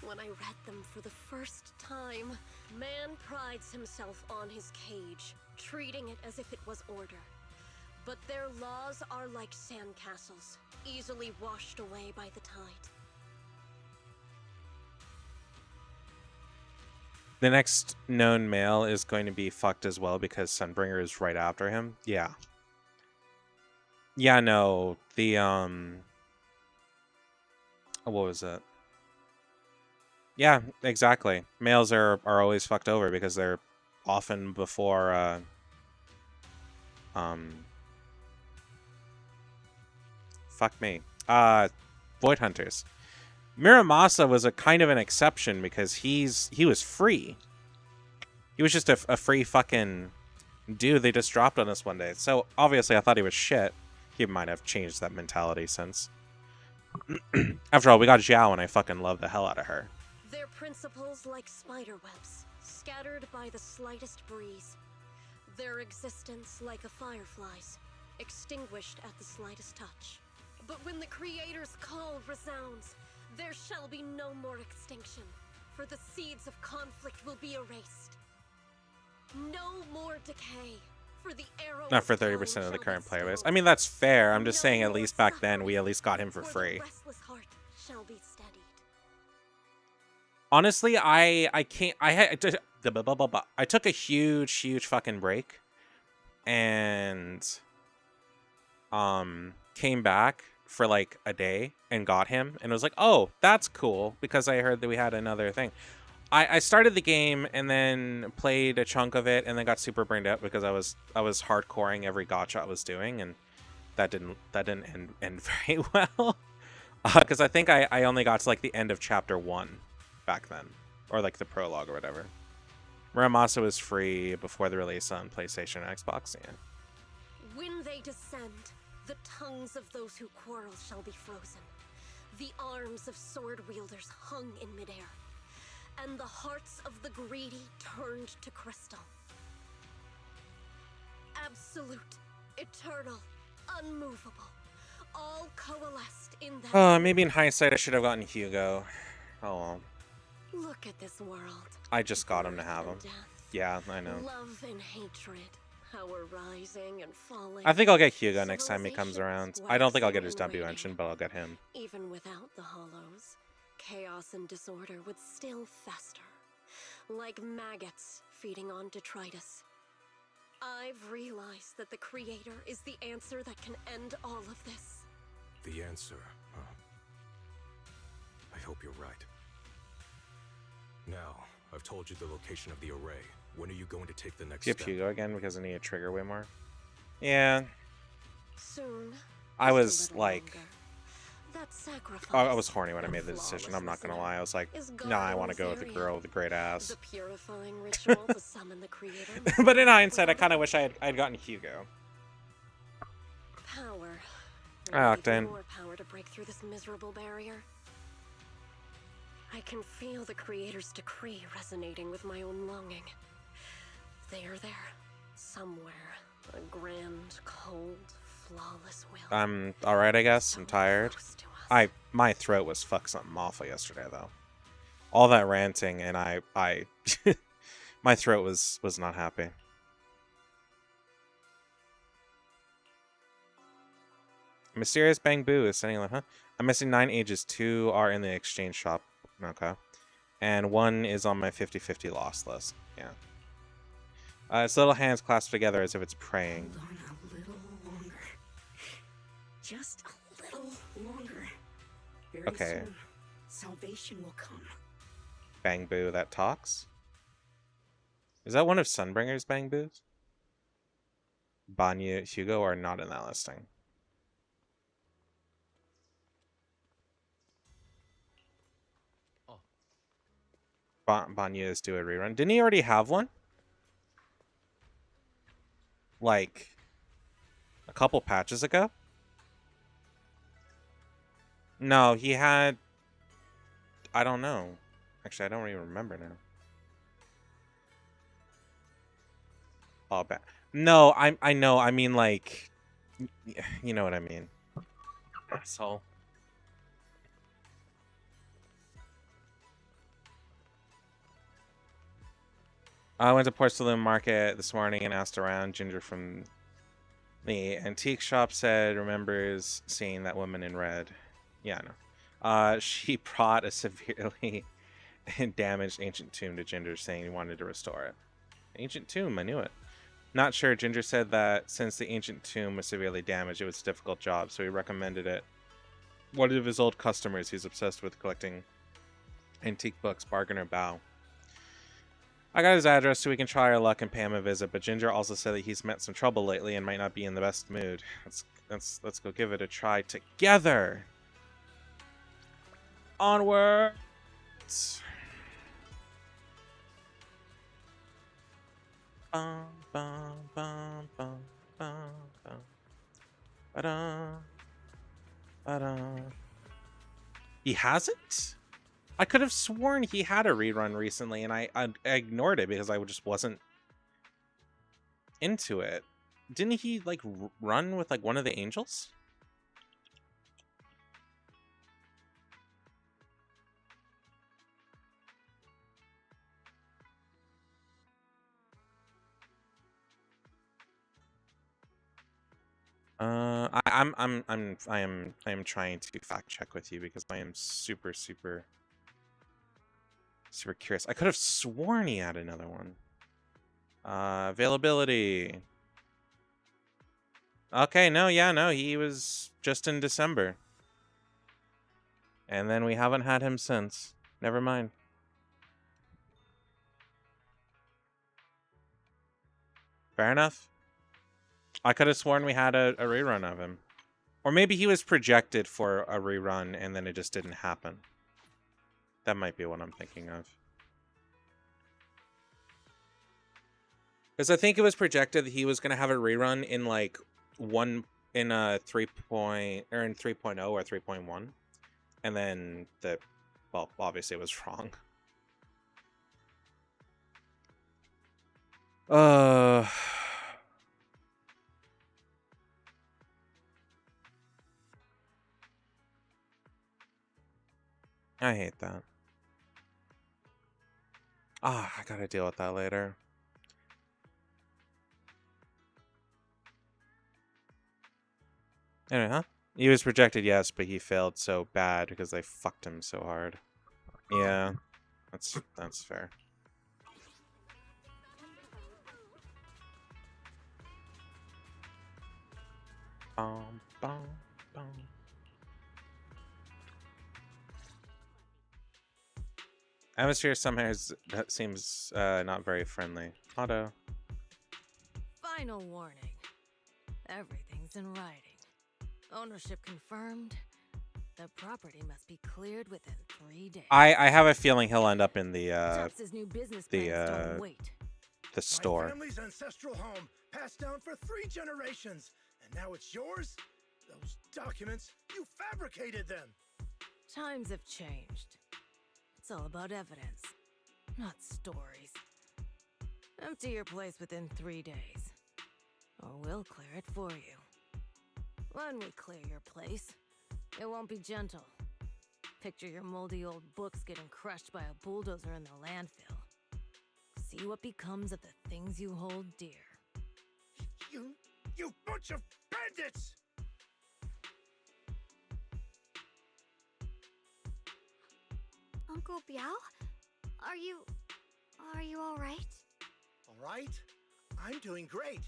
When I read them for the first time. Man prides himself on his cage, treating it as if it was order. But their laws are like sandcastles, easily washed away by the tide. The next known male is going to be fucked as well because Sunbringer is right after him. Yeah. Yeah, no. The, what was it? Yeah, exactly. Males are always fucked over because they're often before, fuck me. Void Hunters. Miramasa was a kind of an exception because he was free. He was just a free fucking dude they just dropped on us one day. So obviously I thought he was shit. He might have changed that mentality since. After all, we got Xiao and I fucking love the hell out of her. Their principles like spiderwebs, scattered by the slightest breeze. Their existence like a firefly's, extinguished at the slightest touch. But when the Creator's call resounds, there shall be no more extinction, for the seeds of conflict will be erased. No more decay, for the arrow Not for 30% of the current player base. I mean, that's fair. I'm just saying at least back then we at least got him for free. The restless heart shall be steadied. Honestly, I took a huge fucking break and came back for like a day and got him and was like, oh, that's cool, because I heard that we had another thing. I started the game and then played a chunk of it and then got super burned out because I was hardcoring every gacha I was doing, and that didn't end very well. Because I think I only got to like the end of chapter 1 back then, or like the prologue or whatever. Muramasa was free before the release on PlayStation and Xbox. Yeah. When they descend, the tongues of those who quarrel shall be frozen. The arms of sword wielders hung in midair, and the hearts of the greedy turned to crystal. Absolute, eternal, unmovable, all coalesced in that. Maybe in hindsight I should have gotten Hugo. Oh well. Look at this world. I just got him to Birth have him. and death, Yeah, I know. love and hatred, power rising and falling. I think I'll get Hugo next time he comes Civilizations around. I don't think I'll get waxing his and W waning. engine, but I'll get him. Even without the hollows, chaos and disorder would still fester, like maggots feeding on detritus. I've realized that the Creator is the answer that can end all of this. The answer, huh? I hope you're right. Now, I've told you the location of the array. When are you going to take the next Do you have step? Hugo again because I need to trigger way more? Yeah. Soon. I just a was little like, longer. That sacrifice, I was horny when I that made the decision. I'm not gonna flawlessness lie. I was like, is nah, I want to go with the Garden's girl area. with the great ass. The purifying ritual to summon the Creator. But in hindsight, I kind of wish I'd gotten Hugo. Power. Ah, Even Octane. more power to break through this miserable barrier. I can feel the Creator's decree resonating with my own longing. They are there, somewhere. A grand, cold, flawless will. I'm all right, I guess. I'm So tired. close to us. My throat was fuck something awful yesterday though. All that ranting and I my throat was not happy. Mysterious Bang Boo is sending like, huh? I'm missing 9 ages. 2 are in the exchange shop. Okay. And 1 is on my 50-50 lost list. Yeah. Its little hands clasped together as if it's praying. Hold on a little longer. Just a little longer. Very Okay. soon, salvation will come. Bang Boo that talks? Is that one of Sunbringer's Bang Boos? Banyu, Hugo are not in that listing. Oh. Banyu is due a rerun. Didn't he already have one? Like a couple patches ago? No, he had. I don't know. Actually, I don't even remember now. Oh, bad. No, I know. I mean, like, you know what I mean. So. I went to Porcelain Market this morning and asked around. Ginger from the antique shop said remembers seeing that woman in red. Yeah, no. She brought a severely damaged ancient tomb to Ginger, saying he wanted to restore it. Ancient tomb, I knew it. Not sure. Ginger said that since the ancient tomb was severely damaged, it was a difficult job, so he recommended it. One of his old customers who's obsessed with collecting antique books, bargain or bow. I got his address so we can try our luck and pay him a visit, but Ginger also said that he's met some trouble lately and might not be in the best mood. Let's go give it a try together. Onwards. Bum, bum, bum, bum, bum, bum. Ba-da. Ba-da. He hasn't? I could have sworn he had a rerun recently, and I ignored it because I just wasn't into it. Didn't he, like, run with, like, one of the angels? I am trying to fact check with you because I am super curious. I could have sworn he had another one. Availability. Okay, no, he was just in December. And then we haven't had him since. Never mind. Fair enough. I could have sworn we had a rerun of him. Or maybe he was projected for a rerun and then it just didn't happen. That might be what I'm thinking of. Because I think it was projected that he was going to have a rerun in like in 3.0 or 3.1. And then well, obviously it was wrong. I hate that. I gotta deal with that later. Anyway, huh? He was projected, yes, but he failed so bad because they fucked him so hard. Yeah, that's fair. Bum, bum, bum. Atmosphere somehow seems not very friendly. Auto. Final warning. Everything's in writing. Ownership confirmed. The property must be cleared within 3 days. I have a feeling he'll end up in the Tubbs' new business plans don't wait. the store. My family's ancestral home, passed down for 3 generations, and now it's yours? Those documents, you fabricated them! Times have changed. It's all about evidence, not stories. Empty your place within 3 days, or we'll clear it for you. When we clear your place, it won't be gentle. Picture your moldy old books getting crushed by a bulldozer in the landfill. See what becomes of the things you hold dear. You bunch of bandits! Uncle Biao? Are you all right? All right? I'm doing great.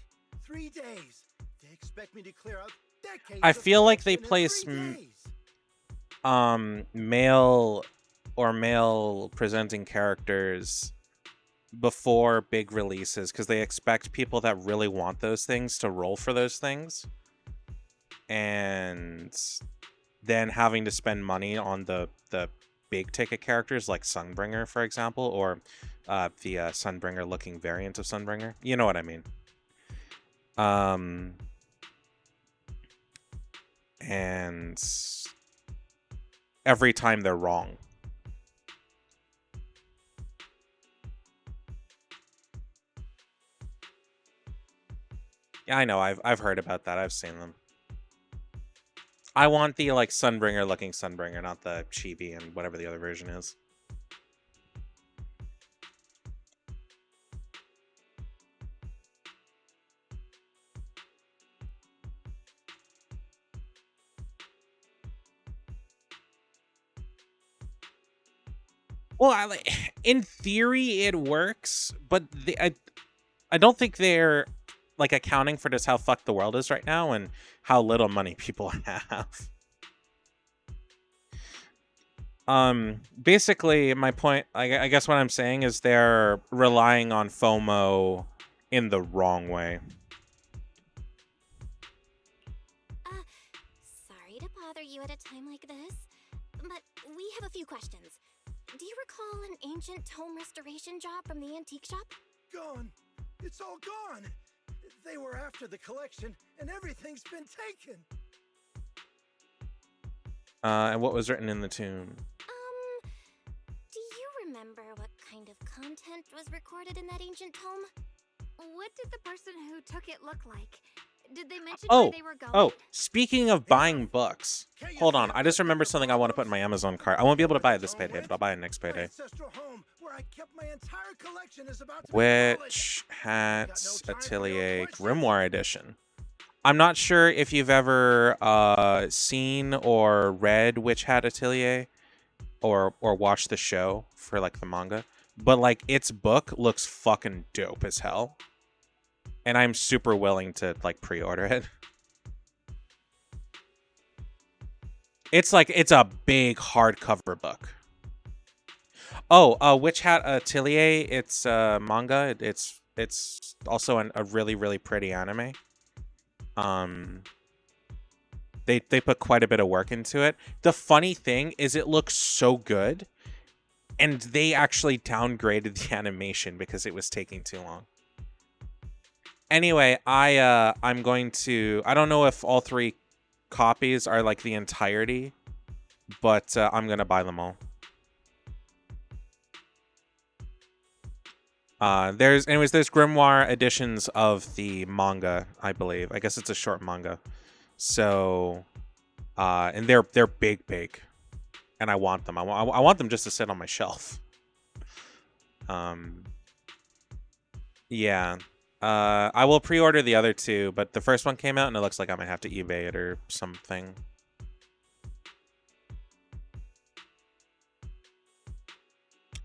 3 days. They expect me to clear out decades. I feel like they place male presenting characters before big releases because they expect people that really want those things to roll for those things, and then having to spend money on the big ticket characters like Sunbringer, for example, or the Sunbringer looking variant of Sunbringer. You know what I mean? And every time they're wrong. Yeah, I know. I've heard about that. I've seen them. I want the like Sunbringer looking Sunbringer, not the Chibi and whatever the other version is. Well, in theory it works, but I don't think they're like accounting for just how fucked the world is right now and how little money people have. Basically, my point, I guess what I'm saying is they're relying on FOMO in the wrong way. Sorry to bother you at a time like this, but we have a few questions. Do you recall an ancient tome restoration job from the antique shop? Gone. It's all gone. They were after the collection, and everything's been taken. And what was written in the tomb? Do you remember what kind of content was recorded in that ancient tome? What did the person who took it look like? Did they mention where they were going? Oh, speaking of buying books, hold on. I just remembered something I want to put in my Amazon cart. I won't be able to buy it this payday, but I'll buy it next payday. Witch Hat Atelier Grimoire Edition. I'm not sure if you've ever seen or read Witch Hat Atelier or watched the show for like the manga, but like its book looks fucking dope as hell. And I'm super willing to like pre-order it. It's a big hardcover book. Oh, Witch Hat Atelier. It's manga. It's also a really really pretty anime. They put quite a bit of work into it. The funny thing is it looks so good, and they actually downgraded the animation because it was taking too long. Anyway, I'm going to, I don't know if all 3 copies are like the entirety, but I'm gonna buy them all. There's Grimoire editions of the manga, I believe. I guess it's a short manga. So, and they're big, and I want them. I want them just to sit on my shelf. Yeah. I will pre-order the other 2, but the first one came out, and it looks like I might have to eBay it or something.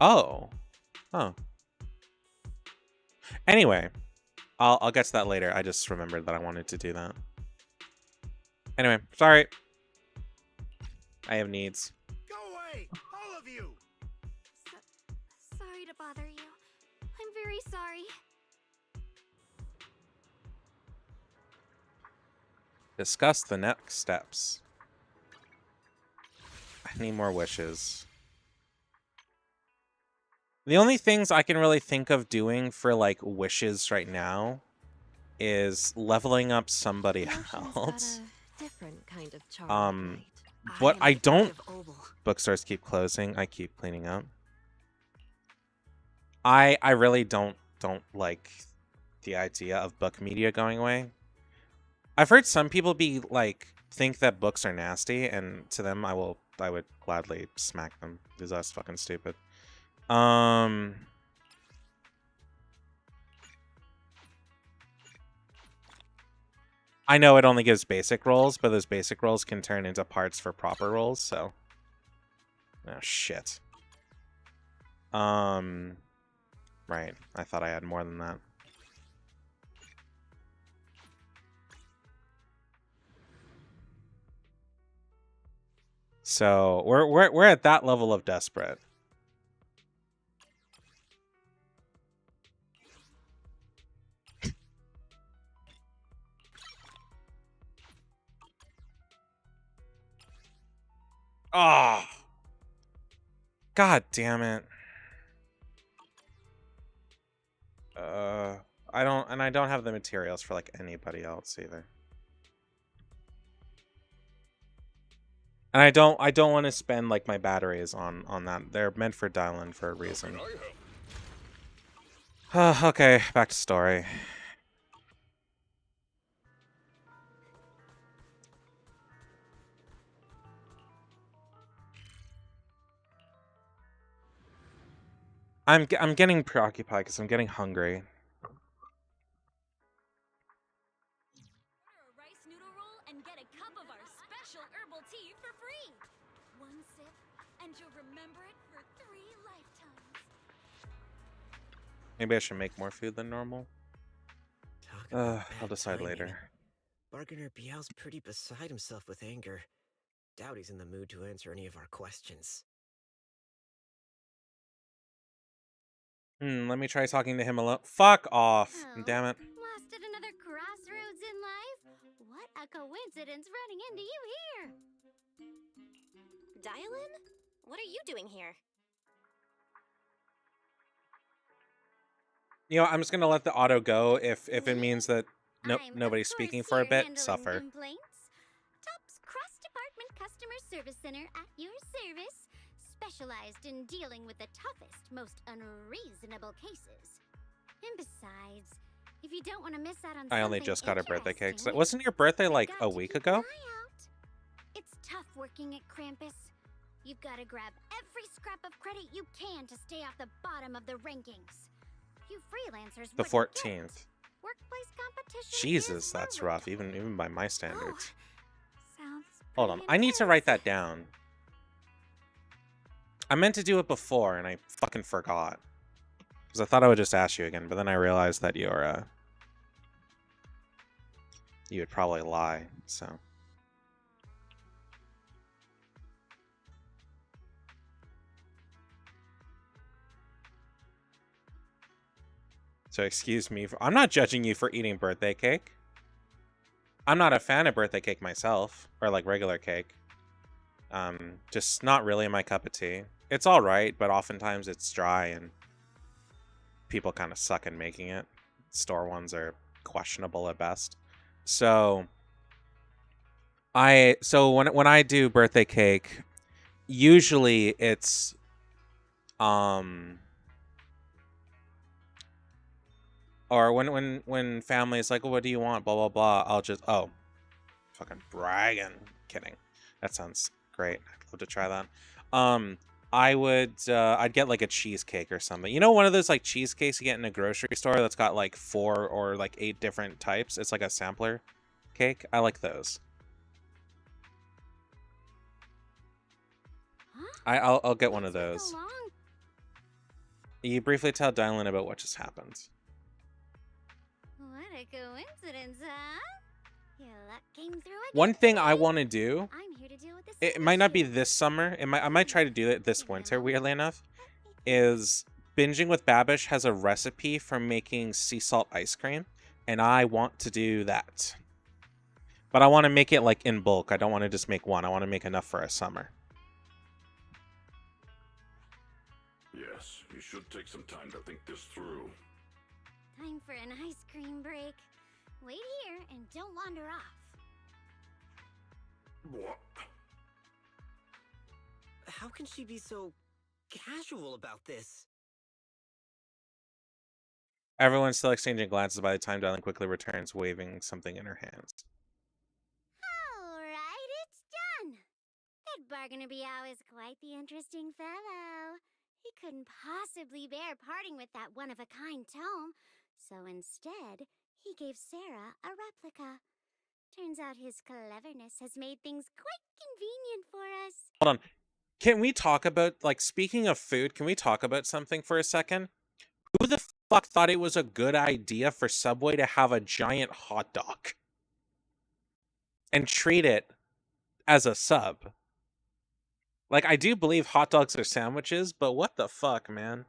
Oh. Anyway, I'll get to that later. I just remembered that I wanted to do that. Anyway, sorry. I have needs. Go away, all of you! Sorry to bother you. I'm very sorry. Discuss the next steps. I need more wishes. The only things I can really think of doing for like wishes right now is leveling up somebody else. Different kind of charm, what I don't bookstores keep closing, I keep cleaning up. I really don't like the idea of book media going away. I've heard some people think that books are nasty, and to them I would gladly smack them because that's fucking stupid. I know it only gives basic rolls, but those basic rolls can turn into parts for proper rolls, so. Oh shit. Right. I thought I had more than that. So we're at that level of desperate. Oh. God damn it. I don't have the materials for like anybody else either. And I don't want to spend like my batteries on that. They're meant for dial-in for a reason. Okay, back to story. I'm getting preoccupied because I'm getting hungry. Order a rice noodle roll and get a cup of our special herbal tea for free. One sip, and you'll remember it for 3 lifetimes. Maybe I should make more food than normal. I'll decide later. Bargainer Biao's pretty beside himself with anger. Doubt he's in the mood to answer any of our questions. Let me try talking to him alone. Fuck off. Oh, Damn it. Lost at another crossroads in life? What a coincidence running into you here. Dial-in? What are you doing here? You know, I'm just gonna let the auto go if it means that I'm, nobody's of speaking course, for a here bit. handling Suffer. Complaints. Top's cross-department customer service center at your service. Specialized in dealing with the toughest, most unreasonable cases. And besides, if you don't want to miss out on I only something just got a birthday cake. interesting, Wasn't your birthday you've like got a to week keep ago? an eye out. It's tough working at Krampus. You've got to grab every scrap of credit you can to stay off the bottom of the rankings. You freelancers The wouldn't get 14th. it. Workplace competition Jesus, is that's horrible. rough, even by my standards. Sounds Hold on, pretty I need to intense. write that down. I meant to do it before, and I fucking forgot. Because I thought I would just ask you again, but then I realized that you would probably lie, so. So excuse me. I'm not judging you for eating birthday cake. I'm not a fan of birthday cake myself, or like regular cake. Just not really my cup of tea. It's all right, but oftentimes it's dry and people kind of suck in making it. Store ones are questionable at best. So when I do birthday cake, usually it's or when family is like, oh, what do you want? Blah blah blah. I'll just fucking bragging. Kidding. That sounds great. I'd love to try that. I'd get like a cheesecake or something. You know, one of those like cheesecakes you get in a grocery store that's got like 4 or like 8 different types. It's like a sampler cake. I like those. Huh? I'll get one of those. You briefly tell Dylan about what just happened. What a coincidence, huh? Your luck came through again. One thing I want to do, I'm here to deal with this. it might not be this summer. I might try to do it this winter, weirdly enough, is Binging with Babish has a recipe for making sea salt ice cream, and I want to do that. But I want to make it like in bulk. I don't want to just make one. I want to make enough for a summer. Yes, you should take some time to think this through. Time for an ice cream break. Wait here and don't wander off. What? How can she be so casual about this? Everyone's still exchanging glances by the time Dylan quickly returns, waving something in her hands. Alright, it's done. That Bargainer Biao is quite the interesting fellow. He couldn't possibly bear parting with that one-of-a-kind tome, so instead, he gave Sarah a replica. Turns out his cleverness has made things quite convenient for us. Hold on. Can we talk about, like, speaking of food, can we talk about something for a second? Who the fuck thought it was a good idea for Subway to have a giant hot dog? And treat it as a sub? Like, I do believe hot dogs are sandwiches, but what the fuck, man?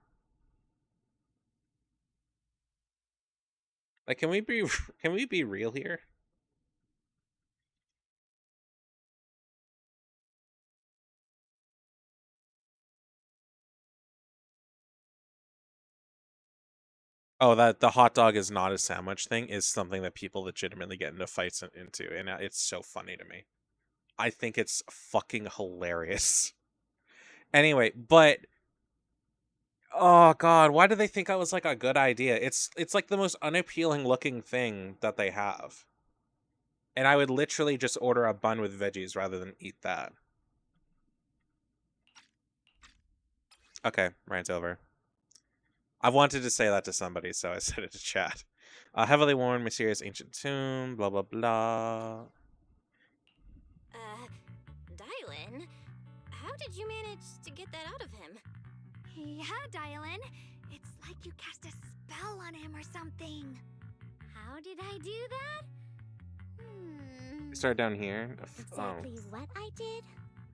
Like, can we be real here? Oh, that the hot dog is not a sandwich thing is something that people legitimately get into fights into, and it's so funny to me. I think it's fucking hilarious. Anyway, but oh god, why do they think I was like a good idea? It's like the most unappealing looking thing that they have. And I would literally just order a bun with veggies rather than eat that. Okay, rant's over. I've wanted to say that to somebody, so I said it to chat. Heavily worn, mysterious ancient tomb, blah blah blah. Dylan, how did you manage to get that out of him? Yeah, Dylan. It's like you cast a spell on him or something. How did I do that? Start down here. Exactly what I did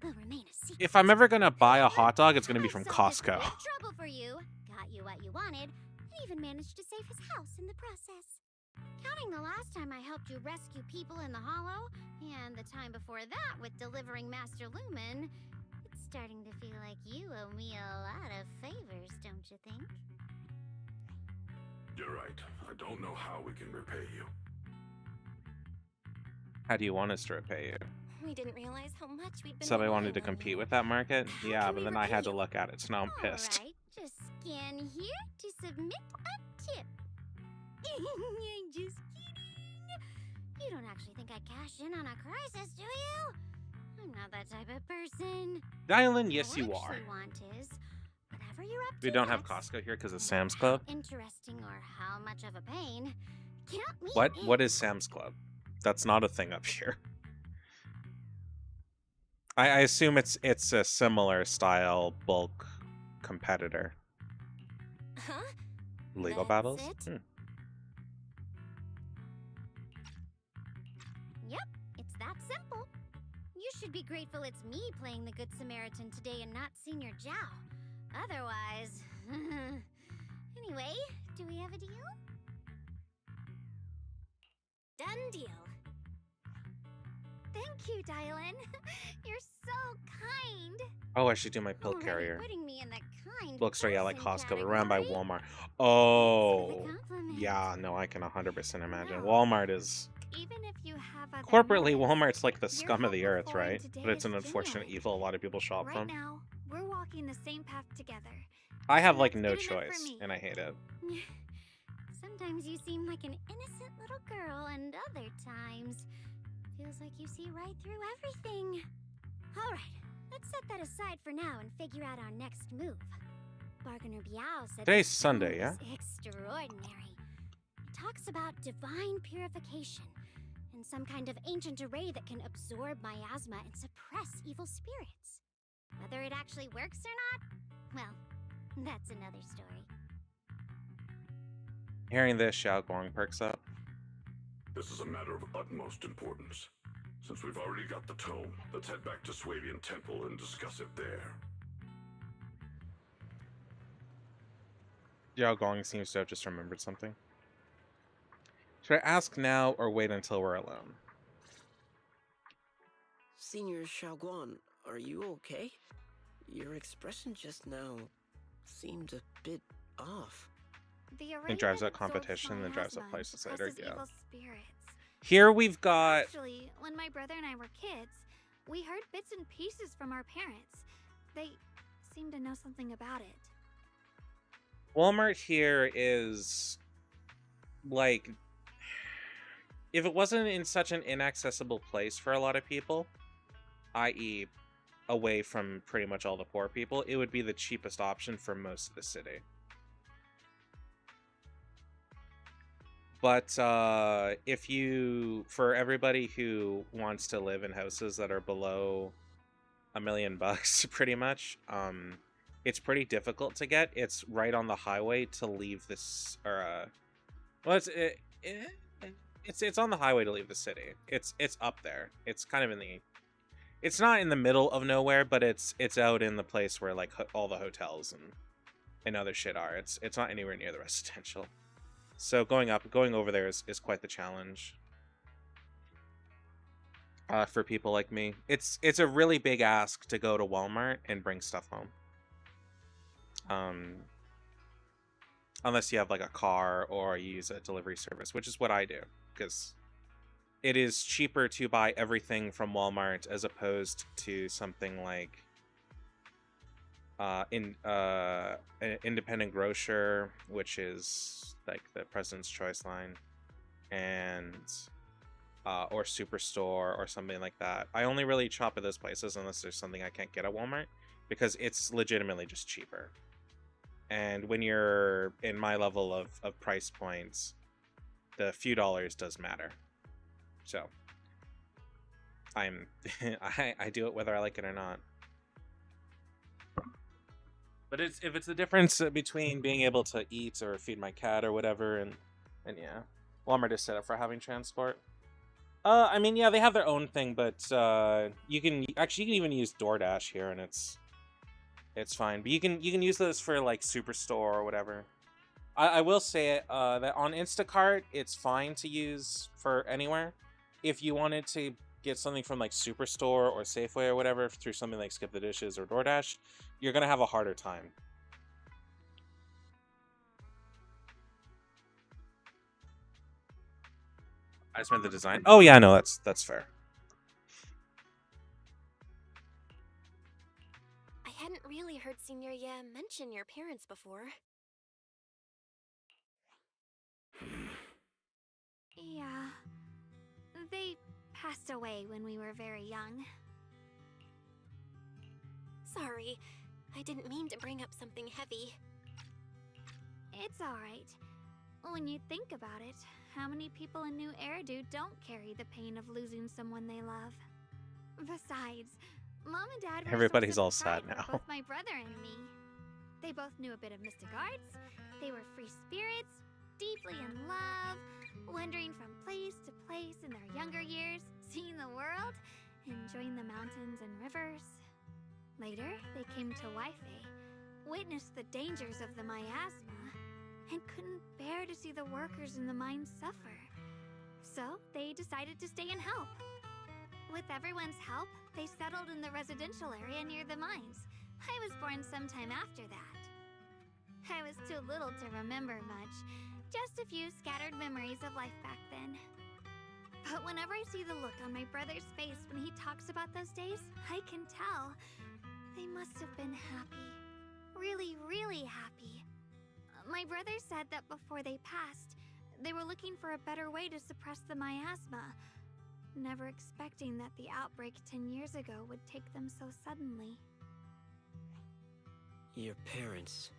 will remain a secret. If I'm ever gonna buy a hot dog, it's gonna be from Costco. Trouble for you. Got you what you wanted, and even managed to save his house in the process. Counting the last time I helped you rescue people in the Hollow, and the time before that with delivering Master Lumen, it's starting to feel like you owe me a lot of favors, don't you think? You're right. I don't know how we can repay you. How do you want us to repay you? We didn't realize how much we'd been. Somebody wanted to compete with that market? Yeah, but then I had to look at it, so now I'm pissed. Alright, just scan here to submit a tip. I'm just kidding. You don't actually think I cash in on a crisis, do you? I'm not that type of person. Dylan, yes you are. Want is, whenever you're up We to don't have next, Costco here because of Sam's Club. interesting or how much of a pain. Count me What? in. What is Sam's Club? That's not a thing up here. I assume it's a similar style bulk competitor. Huh? Legal That's battles? it? Yep, it's that simple. You should be grateful it's me playing the Good Samaritan today and not Senior Zhao. Otherwise... Anyway, Do we have a deal? Done deal. Thank you, Dylan. You're so kind. Oh, I should do my pill Already carrier. putting me in the kind Bookstore, yeah, like person Costco, but ran by category? Walmart. Thanks Oh, for the compliment. yeah, no, I can 100% imagine. No. Walmart is... Even if you have other Corporately, motives, Walmart's like the your scum of the help earth, before and right? today But it's an is unfortunate genuine. evil a lot of people shop Right from. now, we're walking the same path together. I have and like that's no good enough for choice, me. and I hate it. Sometimes you seem like an innocent little girl, and other times feels like you see right through everything. All right, let's set that aside for now and figure out our next move. Bargainer Biao said Today's this Sunday, stone yeah? is extraordinary. It talks about divine purification and some kind of ancient array that can absorb miasma and suppress evil spirits. Whether it actually works or not, well, that's another story. Hearing this, Xiao Guang perks up. This is a matter of utmost importance. Since we've already got the tome, let's head back to Swabian Temple and discuss it there. Xiao Guang seems to have just remembered something. Should I ask now or wait until we're alone? Senior Xiaoguan, are you okay? Your expression just now seemed a bit off. The array It drives that up absorbs competition, then drives up miasma and prices later, suppresses yeah. evil spirits. Here we've got... Actually, when my brother and I were kids, we heard bits and pieces from our parents. They seemed to know something about it. Walmart here is... like... if it wasn't in such an inaccessible place for a lot of people, i.e. away from pretty much all the poor people, it would be the cheapest option for most of the city. But if you, for everybody who wants to live in houses that are below $1 million, pretty much, it's pretty difficult to get. It's right on the highway to leave this, or well, it's on the highway to leave the city. It's up there. It's kind of in the, it's not in the middle of nowhere, but it's out in the place where like all the hotels and other shit are. It's not anywhere near the residential. So going over there is quite the challenge for people like me. It's a really big ask to go to Walmart and bring stuff home. Unless you have like a car or you use a delivery service, which is what I do, because it is cheaper to buy everything from Walmart as opposed to something like an independent grocer, which is like the President's Choice line, and or Superstore or something like that. I only really shop at those places unless there's something I can't get at Walmart, because it's legitimately just cheaper. And when you're in my level of price points, the few dollars does matter. So I do it whether I like it or not. But if it's the difference between being able to eat or feed my cat or whatever, and yeah, Walmart is set up for having transport. I mean, yeah, they have their own thing, but you can even use DoorDash here, and it's fine. But you can use those for like Superstore or whatever. I will say that on Instacart, it's fine to use for anywhere. If you wanted to get something from like Superstore or Safeway or whatever through something like Skip the Dishes or DoorDash, you're gonna have a harder time. I just meant the design. Oh yeah, no, that's fair. I hadn't really heard Senior Ye mention your parents before. Yeah. They passed away when we were very young. Sorry, I didn't mean to bring up something heavy. It's alright. When you think about it, how many people in New Eridu don't carry the pain of losing someone they love? Besides, Mom and Dad were Everybody's all a source of sad pride for now. both my brother and me. They both knew a bit of mystic arts, they were free spirits, deeply in love, wandering from place to place in their younger years, seeing the world, enjoying the mountains and rivers. Later, they came to Waifei, witnessed the dangers of the miasma, and couldn't bear to see the workers in the mines suffer. So they decided to stay and help. With everyone's help, they settled in the residential area near the mines. I was born sometime after that. I was too little to remember much, just a few scattered memories of life back then. But whenever I see the look on my brother's face when he talks about those days, I can tell they must have been happy. Really, really happy. My brother said that before they passed, they were looking for a better way to suppress the miasma, never expecting that the outbreak 10 years ago would take them so suddenly. Your parents...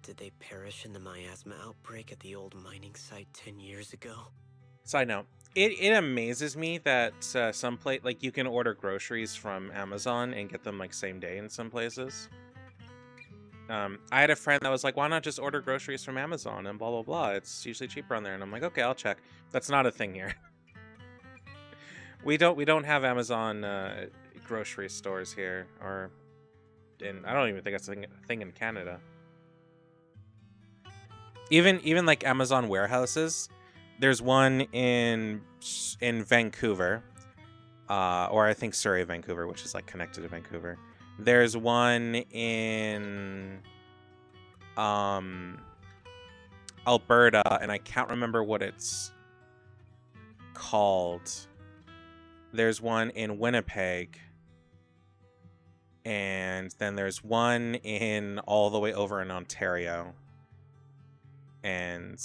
did they perish in the miasma outbreak at the old mining site 10 years ago? Side note, it amazes me that like you can order groceries from Amazon and get them like same day in some places. I had a friend that was like, why not just order groceries from Amazon and blah, blah, blah. It's usually cheaper on there. And I'm like, okay, I'll check. That's not a thing here. We don't have Amazon grocery stores here, or I don't even think that's a thing in Canada. Even like Amazon warehouses, there's one in Vancouver, or I think Surrey, Vancouver, which is like connected to Vancouver. There's one in Alberta, and I can't remember what it's called. There's one in Winnipeg, and then there's one in all the way over in Ontario. And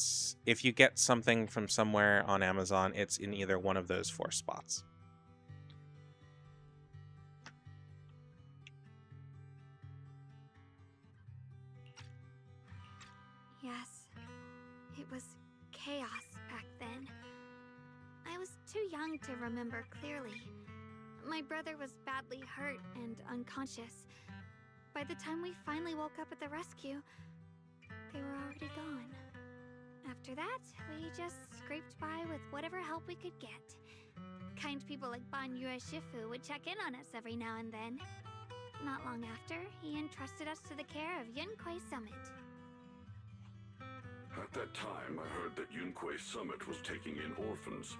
if you get something from somewhere on Amazon, it's in either one of those 4 spots. Yes, it was chaos back then. I was too young to remember clearly. My brother was badly hurt and unconscious. By the time we finally woke up at the rescue, they were already gone. After that, we just scraped by with whatever help we could get. Kind people like Ban Yue Shifu would check in on us every now and then. Not long after, he entrusted us to the care of Yunquei Summit. At that time, I heard that Yunquei Summit was taking in orphans.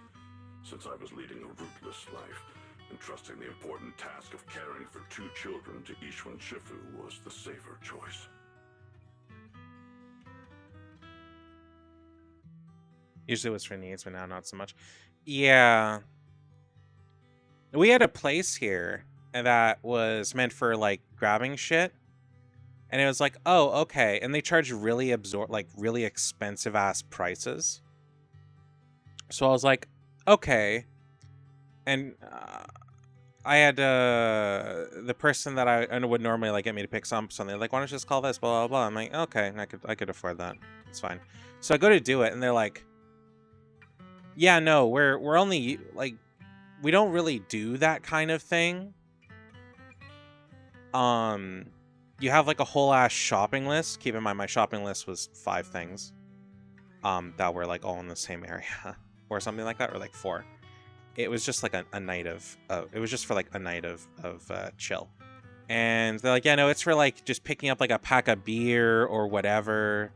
Since I was leading a rootless life, entrusting the important task of caring for 2 children to Yixuan Shifu was the safer choice. Usually it was for needs, but now not so much. Yeah. We had a place here that was meant for, like, grabbing shit. And it was like, oh, okay. And they charge really really expensive-ass prices. So I was like, okay. And I had the person that I would normally, like, get me to pick something. Like, why don't you just call this, blah, blah, blah. I'm like, okay, I could afford that. It's fine. So I go to do it, and they're like, yeah, no, we're only, like, we don't really do that kind of thing. You have, like, a whole ass shopping list. Keep in mind, my shopping list was 5 things. That were, like, all in the same area. Or something like that, or, like, 4. It was just, like, a night of, it was just for, like, a night of chill. And they're like, yeah, no, it's for, like, just picking up, like, a pack of beer or whatever.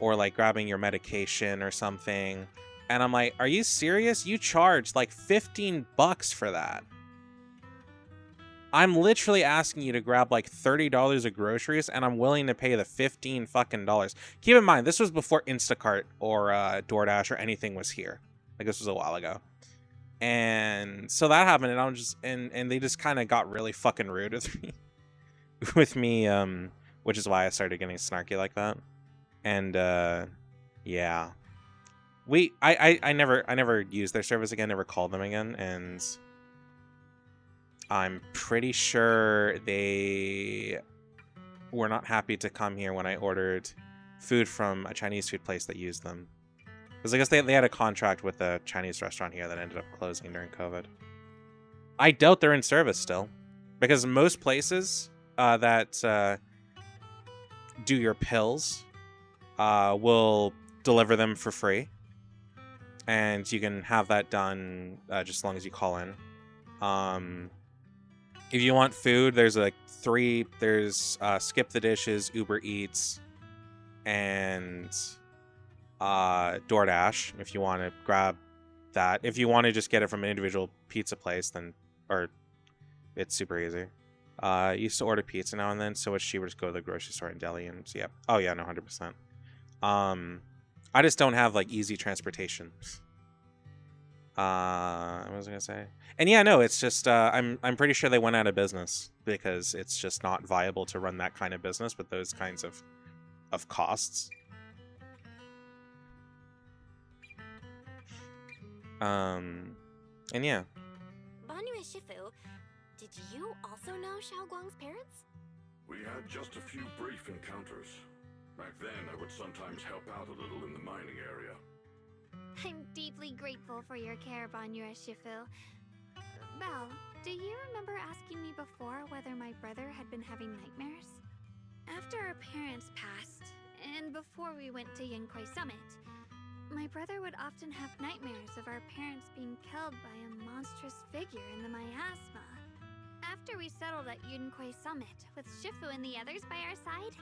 Or like grabbing your medication or something. And I'm like, are you serious? You charge like $15 for that. I'm literally asking you to grab like $30 of groceries, and I'm willing to pay the $15 fucking dollars. Keep in mind, this was before Instacart or DoorDash or anything was here. Like, this was a while ago. And so that happened, and I'm just and they just kind of got really fucking rude with me. Which is why I started getting snarky like that. And yeah. I never used their service again, never called them again, and I'm pretty sure they were not happy to come here when I ordered food from a Chinese food place that used them. Because I guess they had a contract with a Chinese restaurant here that ended up closing during COVID. I doubt they're in service still. Because most places that do your pills will deliver them for free, and you can have that done just as long as you call in. If you want food, there's like 3. There's Skip the Dishes, Uber Eats, and DoorDash if you want to grab that. If you want to just get it from an individual pizza place, then it's super easy. I used to order pizza now and then, so it's cheaper to go to the grocery store and deli and yeah. Oh yeah, no, 100%. I just don't have like easy transportation. What was I gonna say? And yeah, no, it's just I'm pretty sure they went out of business because it's just not viable to run that kind of business with those kinds of costs. And yeah. Banyu Shifu, did you also know Xiaoguang's parents? We had just a few brief encounters. Back then, I would sometimes help out a little in the mining area. I'm deeply grateful for your care, Banyu Shifu. Belle, do you remember asking me before whether my brother had been having nightmares? After our parents passed, and before we went to Yunquei Summit, my brother would often have nightmares of our parents being killed by a monstrous figure in the miasma. After we settled at Yunquei Summit, with Shifu and the others by our side,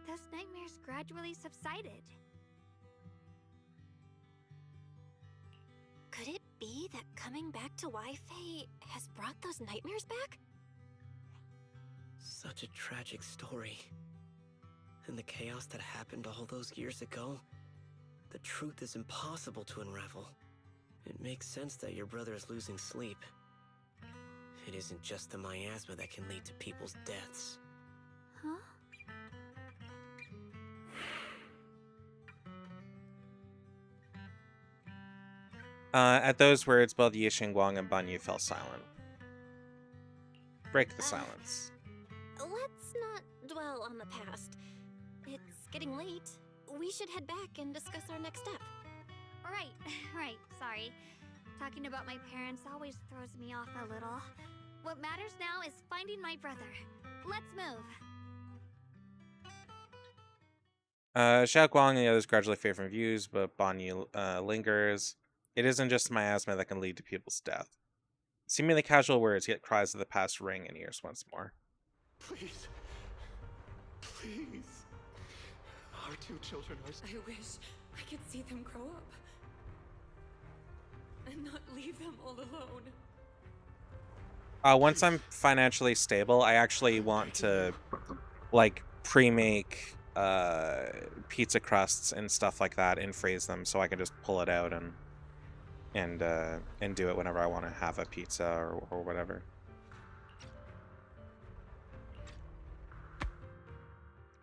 those nightmares gradually subsided. Could it be that coming back to Wi-Fi has brought those nightmares back? Such a tragic story. And the chaos that happened all those years ago, the truth is impossible to unravel. It makes sense that your brother is losing sleep. It isn't just the miasma that can lead to people's deaths. Huh? At those words, both Yi Xingguang and Banyu fell silent. Break the silence. Let's not dwell on the past. It's getting late. We should head back and discuss our next step. Right, sorry. Talking about my parents always throws me off a little. What matters now is finding my brother. Let's move. Xiaoguang and the others gradually fade from views, but Banyu lingers. It isn't just miasma that can lead to people's death. Seemingly casual words, yet cries of the past ring in ears once more. Please. Please. Our two children are... I wish I could see them grow up. And not leave them all alone. Once I'm financially stable, I actually want to, like, pre-make pizza crusts and stuff like that and freeze them so I can just pull it out and do it whenever I want to have a pizza or whatever.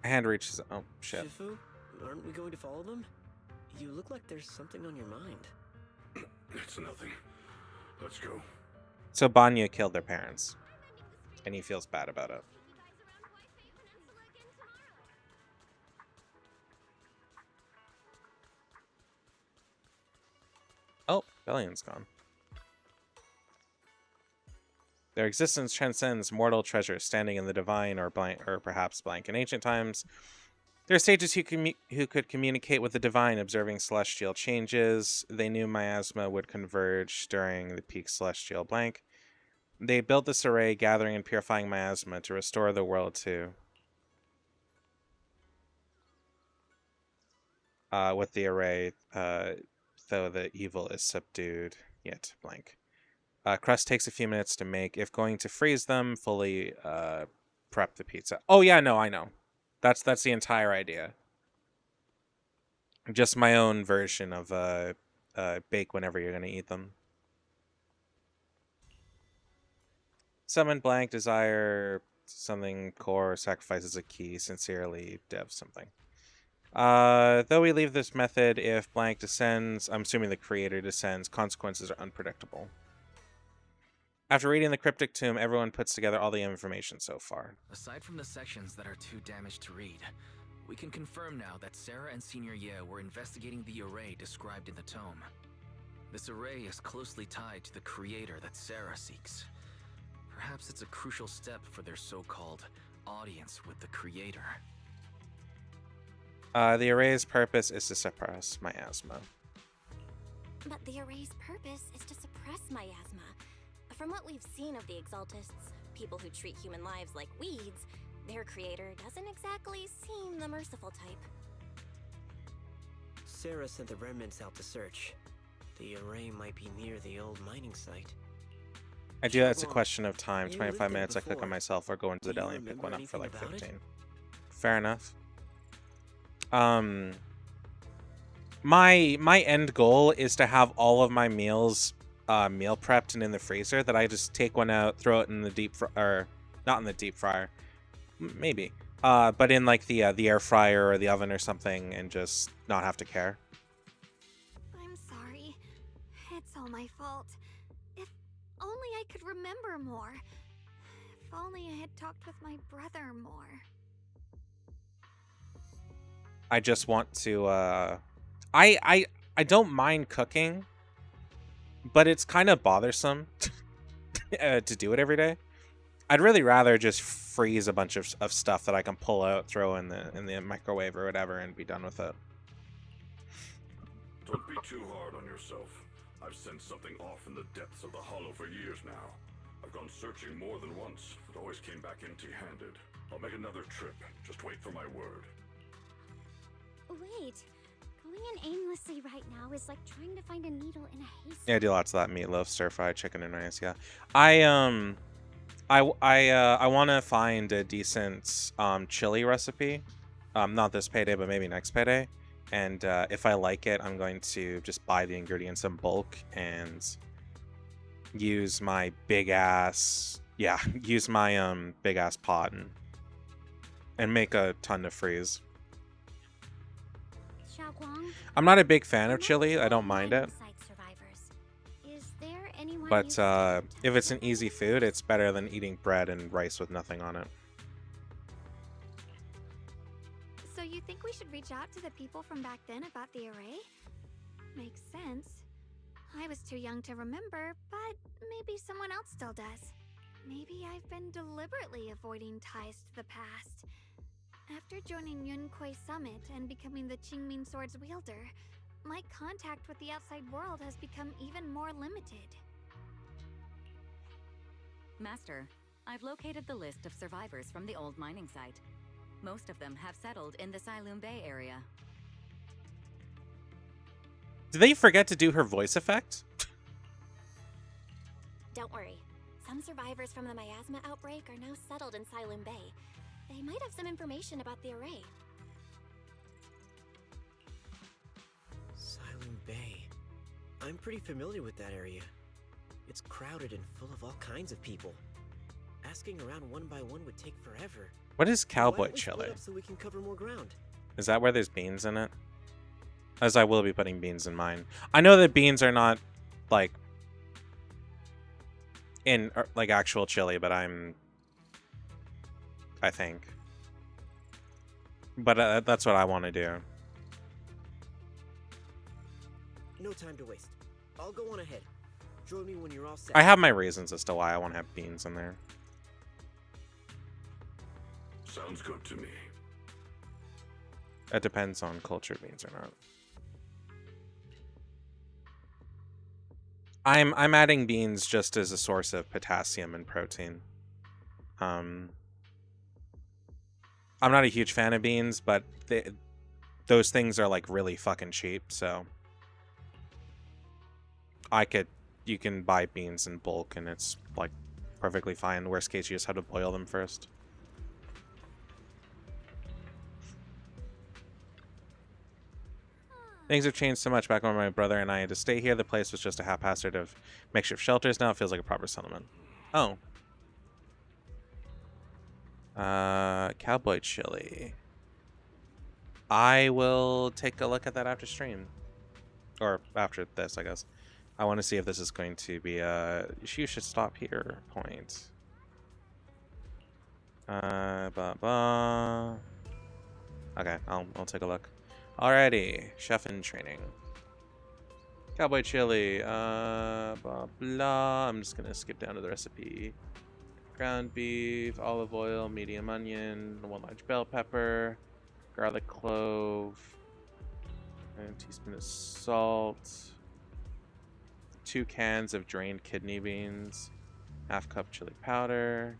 Hand reaches. Oh shit. Shifu, aren't we going to follow them? You look like there's something on your mind. It's nothing. Let's go. So Banyu killed their parents, and he feels bad about it. Oh, Bellion's gone. Their existence transcends mortal treasure, standing in the divine or perhaps blank. In ancient times, there are sages who could communicate with the divine, observing celestial changes. They knew miasma would converge during the peak celestial blank. They built this array, gathering and purifying miasma to restore the world to... with the array, though the evil is subdued, yet blank. Crust takes a few minutes to make. If going to freeze them, fully prep the pizza. Oh yeah, no, I know. That's the entire idea. Just my own version of bake whenever you're gonna eat them. Summon blank, desire something core, sacrifices a key, sincerely, dev something. Though we leave this method, if blank descends, I'm assuming the creator descends, consequences are unpredictable. After reading the cryptic tomb, everyone puts together all the information so far. Aside from the sections that are too damaged to read, we can confirm now that Sarah and Senior Ye were investigating the array described in the tome. This array is closely tied to the creator that Sarah seeks. Perhaps it's a crucial step for their so-called audience with the creator. The array's purpose is to suppress miasma. But the array's purpose is to suppress miasma. From what we've seen of the Exaltists, people who treat human lives like weeds, their creator doesn't exactly seem the merciful type. Sarah sent the remnants out to search, the array might be near the old mining site. I do. That's a question of time. You 25 lived there minutes. I click on before. myself or go into the Do you deli and pick remember one up for anything like about it? 15. Fair enough. My end goal is to have all of my meals meal prepped and in the freezer, that I just take one out, throw it in the deep or not in the deep fryer, maybe, but in like the air fryer or the oven or something, and just not have to care. I'm sorry. It's all my fault. If only I could remember more. If only I had talked with my brother more. I just want to I don't mind cooking, but it's kind of bothersome to do it every day. I'd really rather just freeze a bunch of stuff that I can pull out, throw in the microwave or whatever, and be done with it. Don't be too hard on yourself. I've sensed something off in the depths of the Hollow for years now. I've gone searching more than once, but always came back empty-handed. I'll make another trip. Just wait for my word. Wait, going in aimlessly right now is like trying to find a needle in a haystack. Yeah, I do lots of that meatloaf, stir-fried chicken and rice. Yeah, I want to find a decent chili recipe. Not this payday, but maybe next payday. And if I like it, I'm going to just buy the ingredients in bulk and use my big ass big ass pot and make a ton to freeze. Xiaoguang, I'm not a big fan of chili. I don't mind it. is there anyone But you if it's an easy food, it's better than eating bread and rice with nothing on it. So you think we should reach out to the people from back then about the array? Makes sense. I was too young to remember, but maybe someone else still does. Maybe I've been deliberately avoiding ties to the past. After joining Yunquei Summit and becoming the Qingming Sword's wielder, my contact with the outside world has become even more limited. Master, I've located the list of survivors from the old mining site. Most of them have settled in the Silum Bay area. Did they forget to do her voice effect? Don't worry. Some survivors from the miasma outbreak are now settled in Silum Bay. They might have some information about the array. Silum Bay. I'm pretty familiar with that area. It's crowded and full of all kinds of people. Asking around one by one would take forever. What is Why cowboy don't we split chili? up so we can cover more ground? Is that where there's beans in it? As I will be putting beans in mine. I know that beans are not like in like actual chili, but I think. But that's what I want to do. No time to waste. I'll go on ahead. Join me when you're all set. I have my reasons as to why I want to have beans in there. Sounds good to me. It depends on cultured beans or not. I'm adding beans just as a source of potassium and protein. I'm not a huge fan of beans, but those things are like really fucking cheap, so you can buy beans in bulk and it's like perfectly fine. Worst case, you just have to boil them first. Things have changed so much. Back when my brother and I had to stay here, the place was just a haphazard of makeshift shelters. Now it feels like a proper settlement. Oh. Cowboy chili. I will take a look at that after stream. Or after this, I guess. I want to see if this is going to be a you should stop here point. Okay, I'll take a look. Alrighty, chef in training. Cowboy chili, blah blah. I'm just gonna skip down to the recipe. Ground beef, olive oil, medium onion, 1 large bell pepper, garlic clove, and a teaspoon of salt, 2 cans of drained kidney beans, ½ cup chili powder,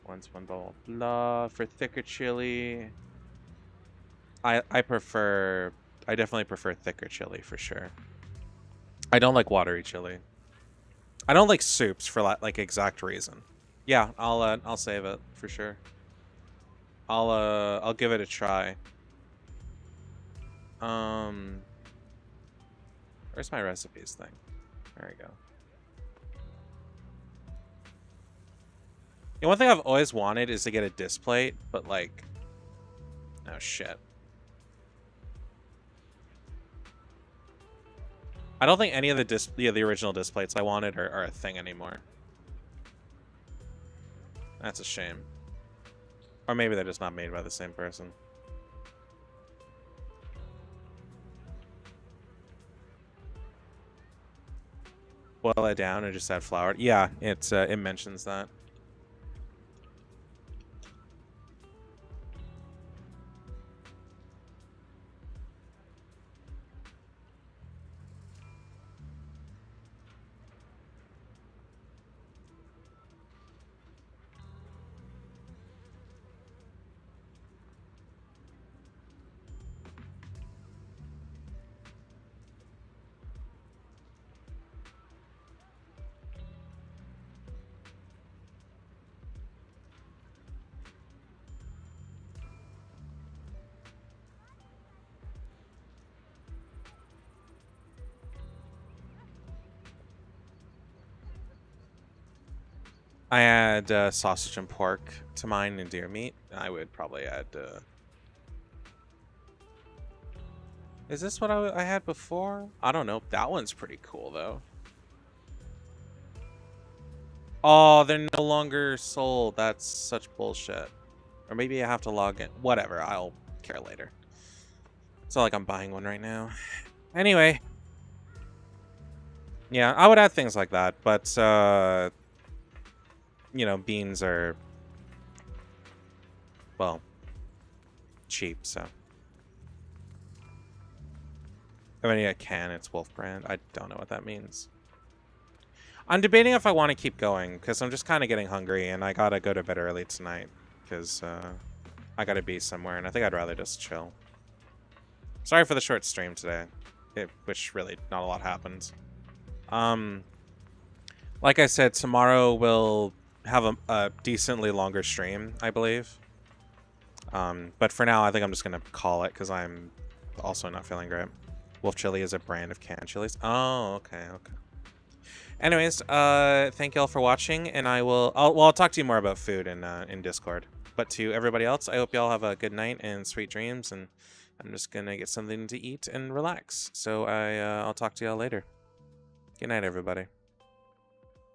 1 bowl of blah. For thicker chili, I prefer I definitely prefer thicker chili for sure. I don't like watery chili. I don't like soups for like exact reason. Yeah, I'll save it for sure. I'll give it a try. Where's my recipes thing? There we go. The one thing I've always wanted is to get a disc plate, but like, oh shit. I don't think any of the original disc plates I wanted are a thing anymore. That's a shame. Or maybe they're just not made by the same person. Boil it down and just add flour. Yeah, it mentions that. I add sausage and pork to mine and deer meat. I would probably add... Is this what I had before? I don't know. That one's pretty cool, though. Oh, they're no longer sold. That's such bullshit. Or maybe I have to log in. Whatever. I'll care later. It's not like I'm buying one right now. Anyway. Yeah, I would add things like that, but... you know, beans are, well, cheap, so. If I need a can, it's Wolf Brand. I don't know what that means. I'm debating if I want to keep going, because I'm just kind of getting hungry, and I gotta go to bed early tonight, because I gotta be somewhere, and I think I'd rather just chill. Sorry for the short stream today, which really not a lot happened. Like I said, tomorrow we'll have a decently longer stream, I believe. But for now, I think I'm just gonna call it because I'm also not feeling great. Wolf Chili is a brand of canned chilies. Oh, okay. Anyways, thank you all for watching, and I'll talk to you more about food in Discord. But to everybody else, I hope you all have a good night and sweet dreams, and I'm just gonna get something to eat and relax. So I'll talk to y'all later. Good night, everybody.